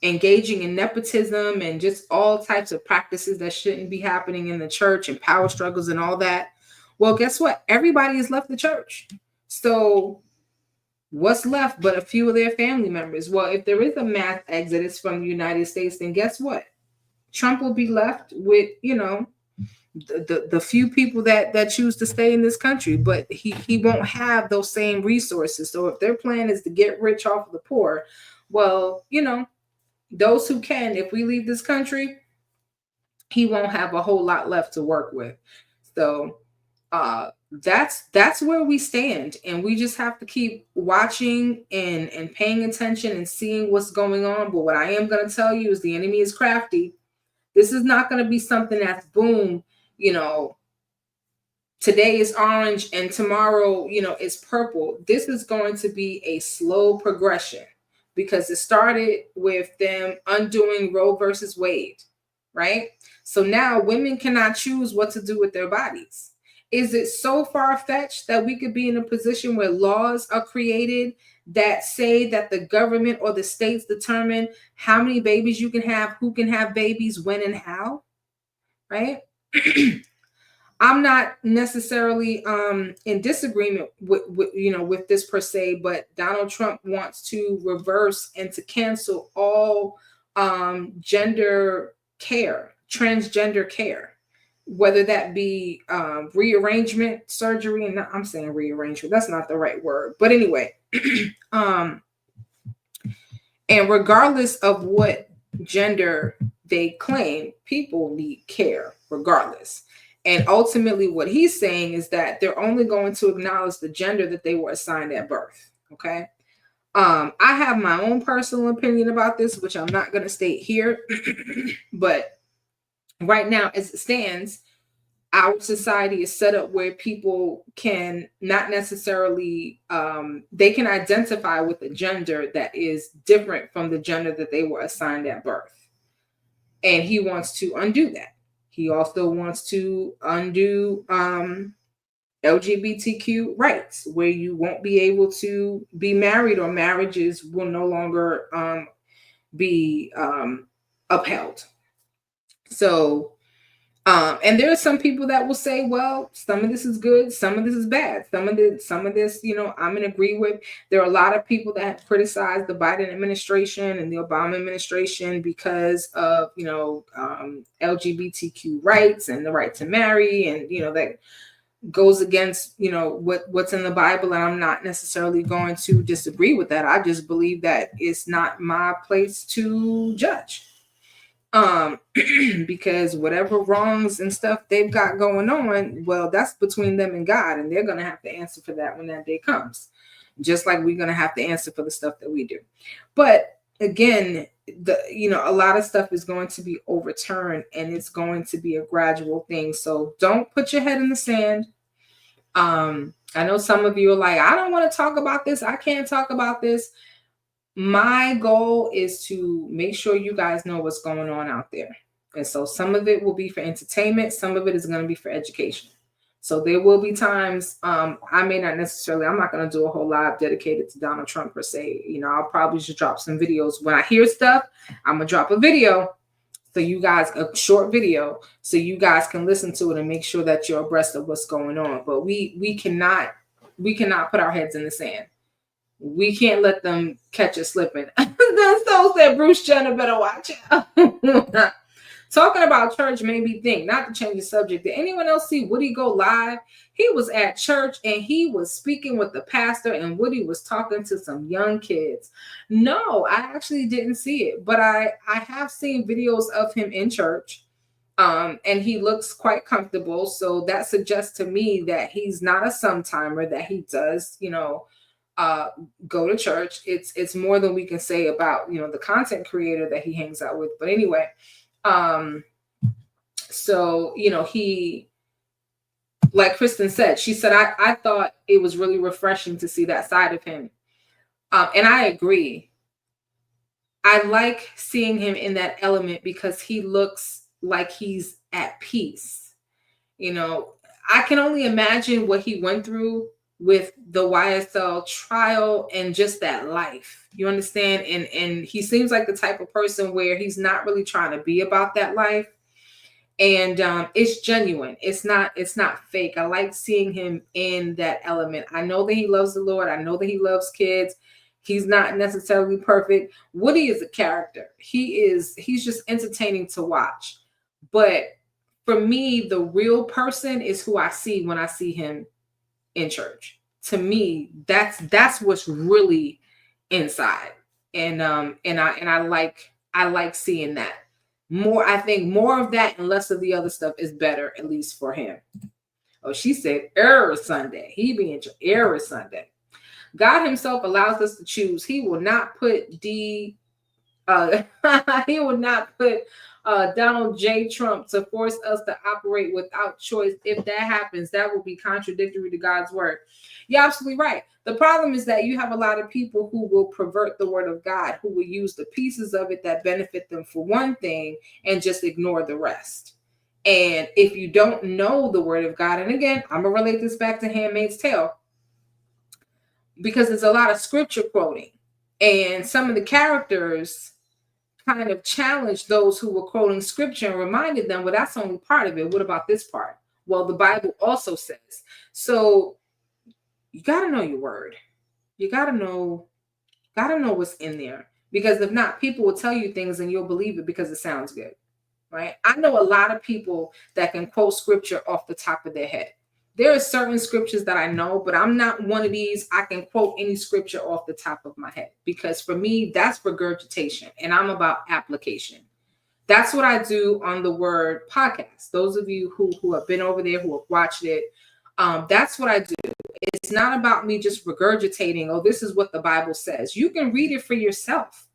engaging in nepotism and just all types of practices that shouldn't be happening in the church and power struggles and all that. Well, guess what? Everybody has left the church. So what's left but a few of their family members? Well, if there is a mass exodus from the United States, then guess what? Trump will be left with, the few people that choose to stay in this country, but he won't have those same resources. So if their plan is to get rich off of the poor, well, those who can, if we leave this country, he won't have a whole lot left to work with. So that's where we stand, and we just have to keep watching and paying attention and seeing what's going on. But what I am going to tell you is the enemy is crafty. This is not going to be something that's boom, today is orange and tomorrow, is purple. This is going to be a slow progression because it started with them undoing Roe versus Wade, right? So now women cannot choose what to do with their bodies. Is it so far-fetched that we could be in a position where laws are created that say that the government or the states determine how many babies you can have, who can have babies, when and how, right? I'm not necessarily in disagreement with this per se, but Donald Trump wants to reverse and to cancel all gender care, transgender care, whether that be rearrangement surgery. And I'm saying rearrangement, that's not the right word, but anyway, and regardless of what gender they claim, people need care regardless. And ultimately what he's saying is that they're only going to acknowledge the gender that they were assigned at birth. Okay. I have my own personal opinion about this, which I'm not going to state here, but right now, as it stands, our society is set up where people can not necessarily, they can identify with a gender that is different from the gender that they were assigned at birth. And he wants to undo that. He also wants to undo LGBTQ rights, where you won't be able to be married or marriages will no longer be upheld. So, and there are some people that will say, well, some of this is good, some of this is bad, some of this, I'm in agree with. There are a lot of people that have criticized the Biden administration and the Obama administration because of, LGBTQ rights and the right to marry, and, that goes against, what's in the Bible. And I'm not necessarily going to disagree with that. I just believe that it's not my place to judge. Because whatever wrongs and stuff they've got going on, well, that's between them and God, and they're going to have to answer for that when that day comes, just like we're going to have to answer for the stuff that we do. But again, a lot of stuff is going to be overturned, and it's going to be a gradual thing. So don't put your head in the sand. I know some of you are like, I don't want to talk about this. I can't talk about this. My goal is to make sure you guys know what's going on out there. And so some of it will be for entertainment. Some of it is going to be for education. So there will be times I may not necessarily, I'm not going to do a whole live dedicated to Donald Trump per se. I'll probably just drop some videos. When I hear stuff, I'm going to drop a video. So you guys, a short video, so you guys can listen to it and make sure that you're abreast of what's going on. But we cannot put our heads in the sand. We can't let them catch us slipping. That's so said Bruce Jenner better watch out. Talking about church made me think, not to change the subject, did anyone else see Woody go live? He was at church and he was speaking with the pastor, and Woody was talking to some young kids. No, I actually didn't see it, but I have seen videos of him in church. And he looks quite comfortable. So that suggests to me that he's not a sometimer, that he does, go to church. It's more than we can say about, the content creator that he hangs out with. But anyway, so, he, like Kristen said, she said, I thought it was really refreshing to see that side of him. And I agree. I like seeing him in that element because he looks like he's at peace. I can only imagine what he went through with the YSL trial and just that life. You understand? And he seems like the type of person where he's not really trying to be about that life. And it's genuine. It's not fake. I like seeing him in that element. I know that he loves the Lord. I know that he loves kids. He's not necessarily perfect. Woody is a character. He's just entertaining to watch. But for me, the real person is who I see when I see him in church. To me, that's what's really inside. And I like seeing that. I think more of that and less of the other stuff is better, at least for him. Oh, she said every Sunday. He be in church every Sunday. God himself allows us to choose. He will not put Donald J. Trump to force us to operate without choice. If that happens, that will be contradictory to God's word. You're absolutely right. The problem is that you have a lot of people who will pervert the word of God, who will use the pieces of it that benefit them for one thing and just ignore the rest. And if you don't know the word of God, and again, I'm going to relate this back to Handmaid's Tale, because there's a lot of scripture quoting, and some of the characters kind of challenged those who were quoting scripture and reminded them, well, that's only part of it. What about this part? Well, the Bible also says. So you got to know your word. You got to know what's in there, because if not, people will tell you things and you'll believe it because it sounds good, right? I know a lot of people that can quote scripture off the top of their head. There are certain scriptures that I know, but I'm not one of these. I can quote any scripture off the top of my head, because for me, that's regurgitation and I'm about application. That's what I do on the Word podcast. Those of you who have been over there, who have watched it, that's what I do. It's not about me just regurgitating, oh, this is what the Bible says. You can read it for yourself.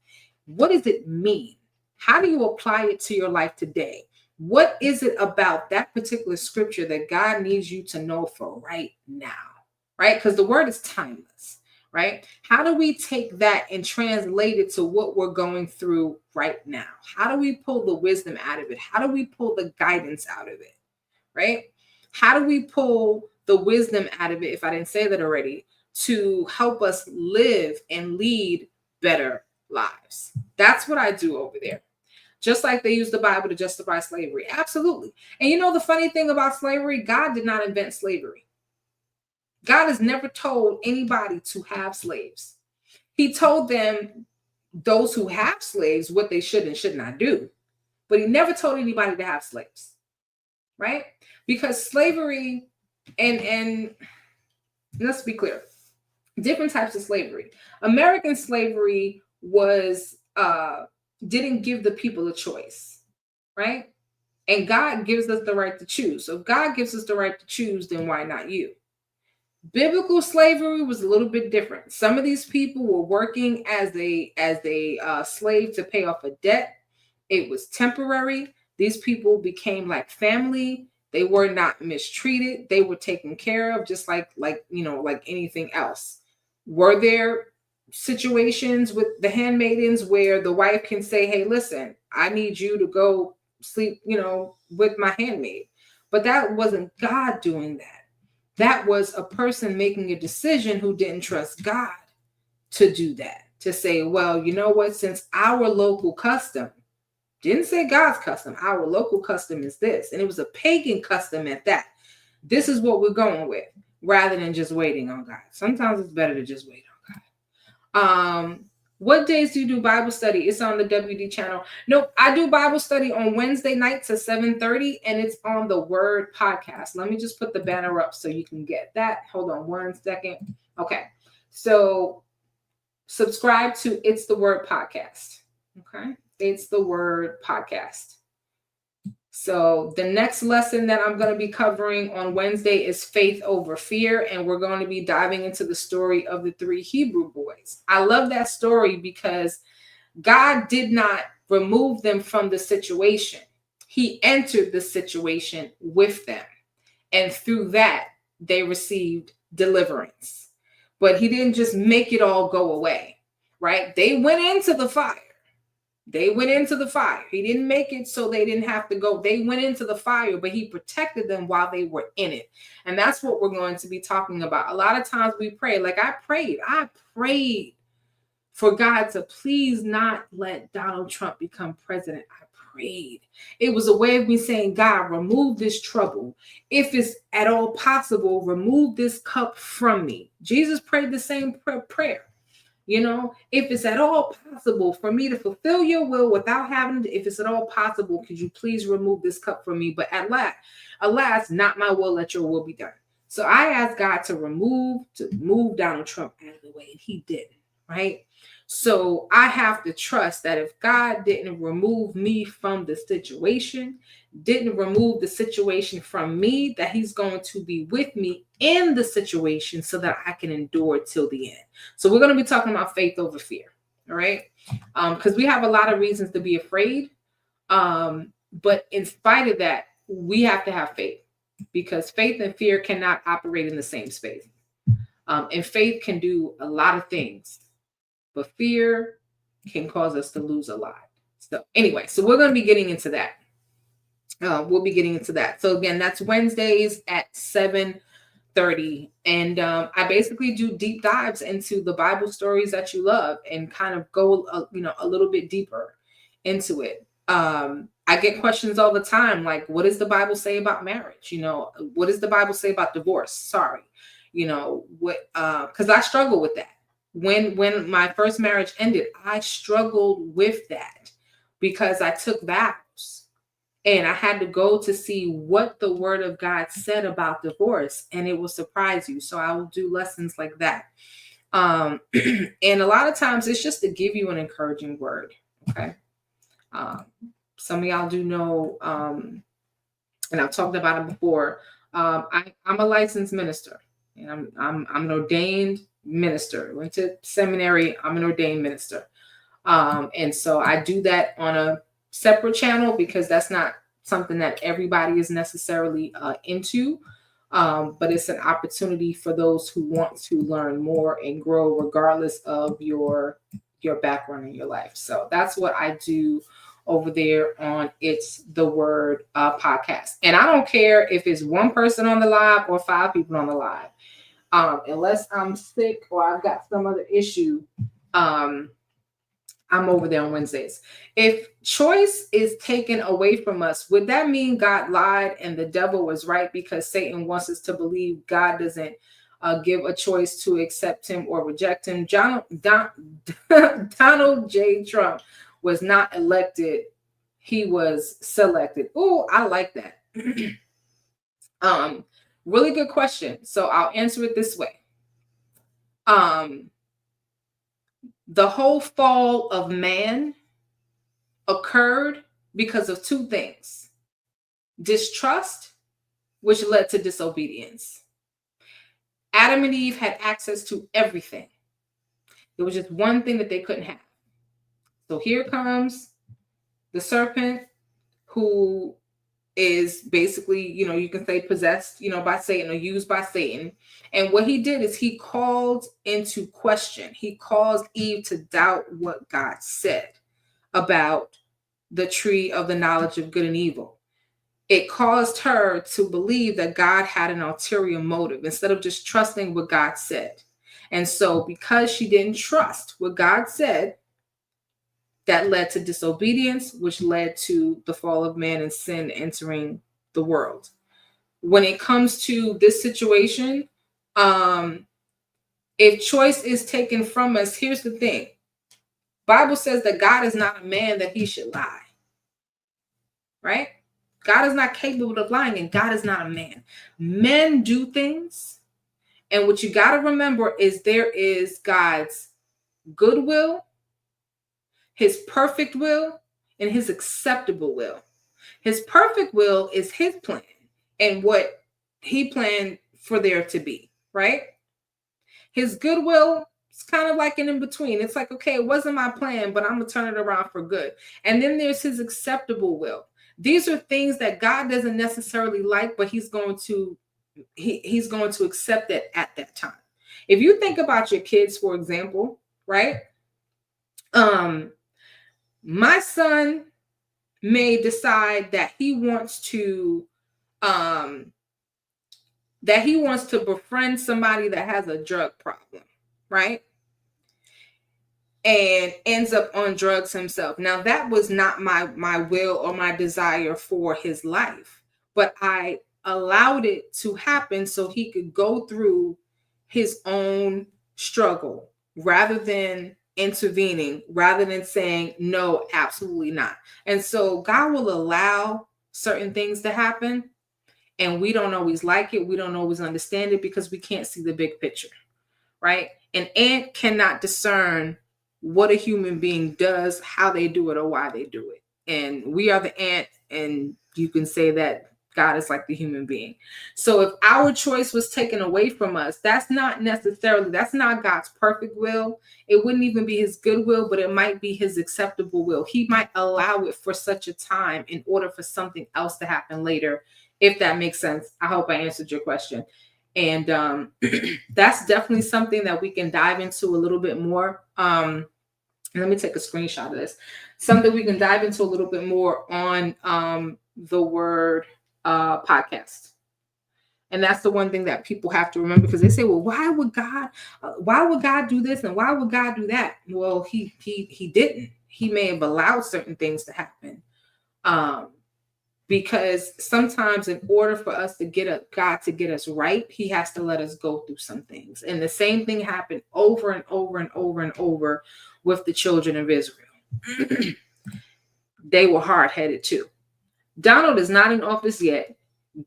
What does it mean? How do you apply it to your life today? What is it about that particular scripture that God needs you to know for right now, right? Because the word is timeless, right? How do we take that and translate it to what we're going through right now? How do we pull the wisdom out of it? How do we pull the guidance out of it, right? How do we pull the wisdom out of it, if I didn't say that already, to help us live and lead better lives? That's what I do over there. Just like they use the Bible to justify slavery. Absolutely. And you know the funny thing about slavery? God did not invent slavery. God has never told anybody to have slaves. He told them, those who have slaves, what they should and should not do. But he never told anybody to have slaves, right? Because slavery, and let's be clear, different types of slavery. American slavery was didn't give the people a choice, right? And God gives us the right to choose. So if God gives us the right to choose, then why not you? Biblical slavery was a little bit different. Some of these people were working as a slave to pay off a debt. It was temporary. These people became like family. They were not mistreated. They were taken care of just like anything else. Were there situations with the handmaidens where the wife can say, hey, listen, I need you to go sleep, with my handmaid? But that wasn't God doing that. That was a person making a decision who didn't trust God to do that, to say, well, you know what, since our local custom, didn't say God's custom, our local custom is this, and it was a pagan custom at that, this is what we're going with, rather than just waiting on God. Sometimes it's better to just wait on God. What days do you do Bible study? It's on the WD channel. No, I do Bible study on Wednesday nights at 7:30, and it's on the Word podcast. Let me just put the banner up so you can get that. Hold on one second. Okay. So subscribe to It's the Word podcast. Okay. It's the Word podcast. So the next lesson that I'm going to be covering on Wednesday is faith over fear. And we're going to be diving into the story of the 3 Hebrew boys. I love that story because God did not remove them from the situation. He entered the situation with them. And through that, they received deliverance. But he didn't just make it all go away, right? They went into the fire. They went into the fire. He didn't make it so they didn't have to go. They went into the fire, but he protected them while they were in it. And that's what we're going to be talking about. A lot of times we pray, like I prayed for God to please not let Donald Trump become president. I prayed. It was a way of me saying, God, remove this trouble. If it's at all possible, remove this cup from me. Jesus prayed the same prayer. You know, if it's at all possible for me to fulfill your will without having to, if it's at all possible, could you please remove this cup from me? But alas, not my will, let your will be done. So I asked God to move Donald Trump out of the way, and he didn't, right? So I have to trust that if God didn't remove me from the situation, didn't remove the situation from me, that he's going to be with me in the situation so that I can endure till the end. So we're going to be talking about faith over fear. All right. Because we have a lot of reasons to be afraid. But in spite of that, we have to have faith, because faith and fear cannot operate in the same space. And faith can do a lot of things, but fear can cause us to lose a lot. So anyway, so we're going to be getting into that. We'll be getting into that. So again, that's Wednesdays at 7:30. And I basically do deep dives into the Bible stories that you love and kind of go, a little bit deeper into it. I get questions all the time, like, what does the Bible say about marriage? What does the Bible say about divorce? Sorry. Because I struggle with that. When my first marriage ended, I struggled with that because I took vows. And I had to go to see what the Word of God said about divorce, and it will surprise you. So I will do lessons like that. And a lot of times it's just to give you an encouraging word. Okay. Some of y'all do know, and I've talked about it before. I'm a licensed minister, and I'm an ordained minister. Went to seminary. I'm an ordained minister. And so I do that on a separate channel because that's not something that everybody is necessarily into. But it's an opportunity for those who want to learn more and grow regardless of your background in your life. So that's what I do over there on It's the Word podcast. And I don't care if it's one person on the live or 5 people on the live. Unless I'm sick or I've got some other issue, I'm over there on Wednesdays. If choice is taken away from us, would that mean God lied and the devil was right because Satan wants us to believe God doesn't give a choice to accept him or reject him? Donald J. Trump was not elected. He was selected. Oh, I like that. Really good question. So I'll answer it this way. The whole fall of man occurred because of 2 things: distrust, which led to disobedience. Adam and Eve had access to everything. There was just one thing that they couldn't have. So here comes the serpent, who is basically, you can say possessed, by Satan or used by Satan. And what he did is he called into question. He caused Eve to doubt what God said about the tree of the knowledge of good and evil. It caused her to believe that God had an ulterior motive instead of just trusting what God said. And so because she didn't trust what God said, that led to disobedience, which led to the fall of man and sin entering the world. When it comes to this situation, if choice is taken from us, here's the thing. Bible says that God is not a man that he should lie. Right? God is not capable of lying, and God is not a man. Men do things, and what you got to remember is there is God's good will, his perfect will, and his acceptable will. His perfect will is his plan and what he planned for there to be, right? His good will is kind of like an in-between. It's like, okay, it wasn't my plan, but I'm going to turn it around for good. And then there's his acceptable will. These are things that God doesn't necessarily like, but he's going to accept it at that time. If you think about your kids, for example, right? My son may decide that he wants to befriend somebody that has a drug problem, right? And ends up on drugs himself. Now, that was not my will or my desire for his life, but I allowed it to happen so he could go through his own struggle rather than intervening, rather than saying, no, absolutely not. And so God will allow certain things to happen, and we don't always like it. We don't always understand it because we can't see the big picture, right? An ant cannot discern what a human being does, how they do it, or why they do it. And we are the ant, and you can say that God is like the human being. So if our choice was taken away from us, that's not God's perfect will. It wouldn't even be his good will, but it might be his acceptable will. He might allow it for such a time in order for something else to happen later, if that makes sense. I hope I answered your question. And that's definitely something that we can dive into a little bit more. Let me take a screenshot of this. Something we can dive into a little bit more on the word podcast. And that's the one thing that people have to remember, because they say, well, why would God do this and why would God do that? Well, he didn't. He may have allowed certain things to happen. Because sometimes in order for us to get God to get us right, he has to let us go through some things. And the same thing happened over and over and over and over with the children of Israel. They were hard-headed too. Donald is not in office yet.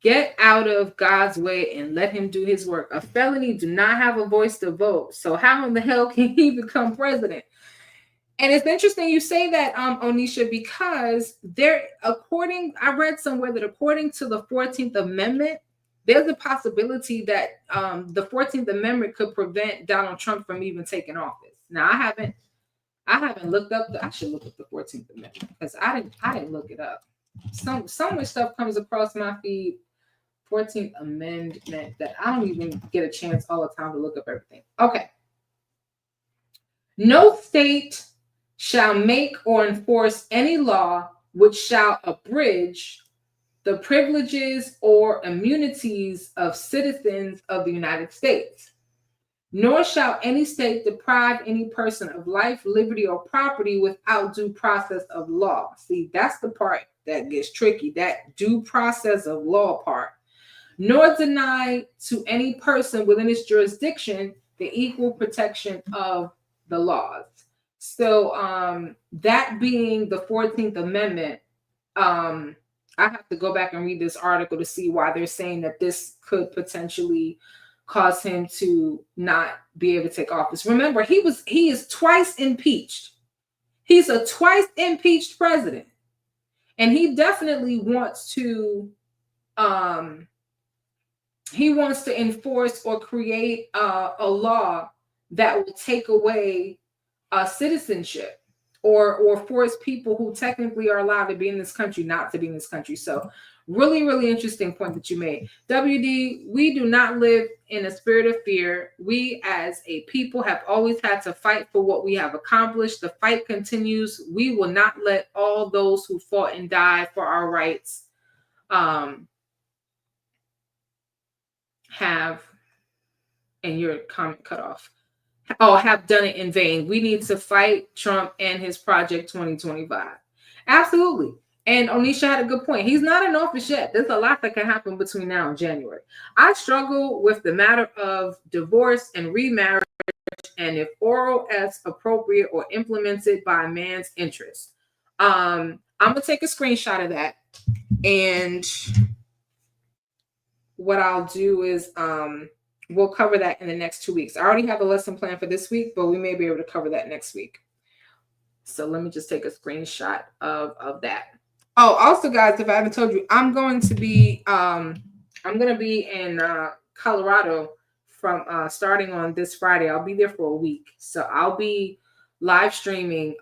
Get out of God's way and let him do his work. A felony do not have a voice to vote. So how in the hell can he become president? And it's interesting you say that, Onisha, because I read somewhere that according to the 14th Amendment, there's a possibility that the 14th Amendment could prevent Donald Trump from even taking office. Now, I haven't looked up. I should look up the 14th Amendment because I didn't look it up. Some stuff comes across my feed, 14th Amendment, that I don't even get a chance all the time to look up everything. Okay. No state shall make or enforce any law which shall abridge the privileges or immunities of citizens of the United States, nor shall any state deprive any person of life, liberty, or property without due process of law. See, that's the part that gets tricky, that due process of law part. Nor deny to any person within its jurisdiction the equal protection of the laws. So that being the 14th Amendment, I have to go back and read this article to see why they're saying that this could potentially cause him to not be able to take office. Remember, he is twice impeached. He's a twice impeached president. And he definitely wants to enforce or create a law that will take away citizenship or force people who technically are allowed to be in this country not to be in this country. So really, really interesting point that you made. WD, we do not live in a spirit of fear. We as a people have always had to fight for what we have accomplished. The fight continues. We will not let all those who fought and died for our rights have, and your comment cut off, have done it in vain. We need to fight Trump and his Project 2025. Absolutely. And Onisha had a good point. He's not in office yet. There's a lot that can happen between now and January. I struggle with the matter of divorce and remarriage and if oral as appropriate or implemented by a man's interest. I'm gonna take a screenshot of that, and what I'll do is we'll cover that in the next 2 weeks. I already have a lesson plan for this week, but we may be able to cover that next week. So let me just take a screenshot of that. Oh, also, guys, if I haven't told you, I'm going to be in Colorado from starting on this Friday. I'll be there for a week, so I'll be live streaming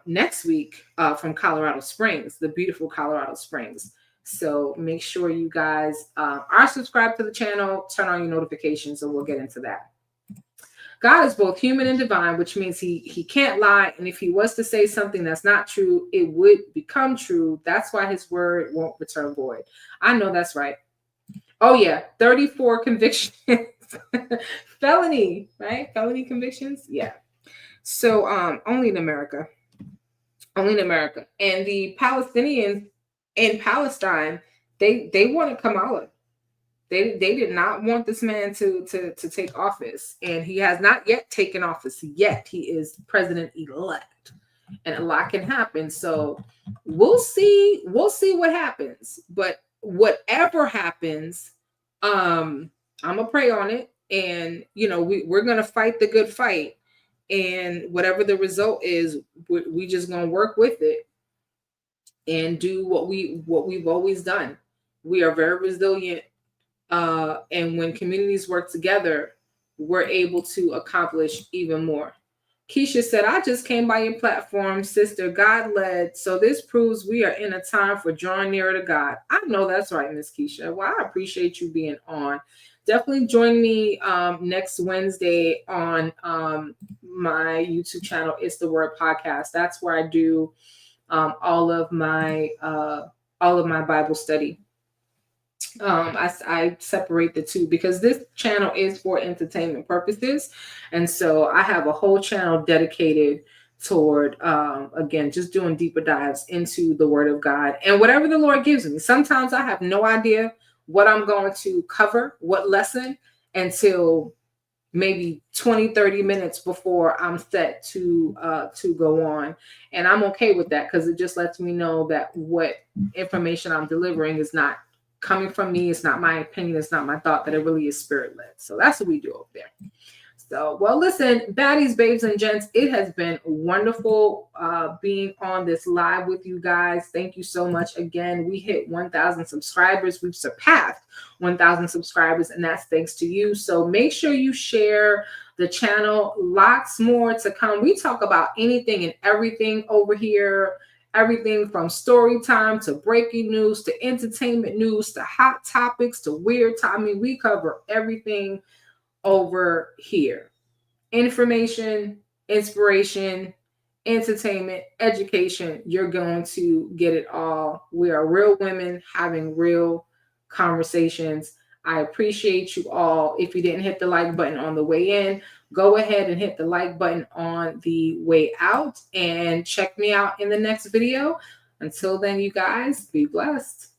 next week from Colorado Springs, the beautiful Colorado Springs. So make sure you guys are subscribed to the channel, turn on your notifications, and we'll get into that. God is both human and divine, which means he can't lie. And if he was to say something that's not true, it would become true. That's why his word won't return void. I know that's right. Oh, yeah. 34 convictions. Felony, right? Felony convictions. Yeah. So only in America. Only in America. And the Palestinians in Palestine, they wanted Kamala. They did not want this man to take office, and he has not yet taken office yet. He is president-elect, and a lot can happen. So we'll see what happens. But whatever happens, I'm gonna pray on it, and we're gonna fight the good fight, and whatever the result is, we just gonna work with it and do what we've always done. We are very resilient. And when communities work together, we're able to accomplish even more. Keisha said, I just came by your platform, sister, God led. So this proves we are in a time for drawing nearer to God. I know that's right, Miss Keisha. Well, I appreciate you being on. Definitely join me next Wednesday on my YouTube channel, It's the Word Podcast. That's where I do all of my Bible study. I separate the two because this channel is for entertainment purposes, and so I have a whole channel dedicated toward again just doing deeper dives into the Word of God and whatever the Lord gives me. Sometimes I have no idea what I'm going to cover, what lesson, until maybe 20-30 minutes before I'm set to go on, and I'm okay with that because it just lets me know that what information I'm delivering is not coming from me. It's not my opinion. It's not my thought, that it really is spirit-led. So that's what we do over there. So, well, listen, baddies, babes, and gents, it has been wonderful being on this live with you guys. Thank you so much. Again, we hit 1,000 subscribers. We've surpassed 1,000 subscribers, and that's thanks to you. So make sure you share the channel. Lots more to come. We talk about anything and everything over here. Everything from story time to breaking news to entertainment news to hot topics to weird time. I mean, we cover everything over here. Information, inspiration, entertainment, education. You're going to get it all. We are real women having real conversations. I appreciate you all. If you didn't hit the like button on the way in, go ahead and hit the like button on the way out and check me out in the next video. Until then, you guys, be blessed.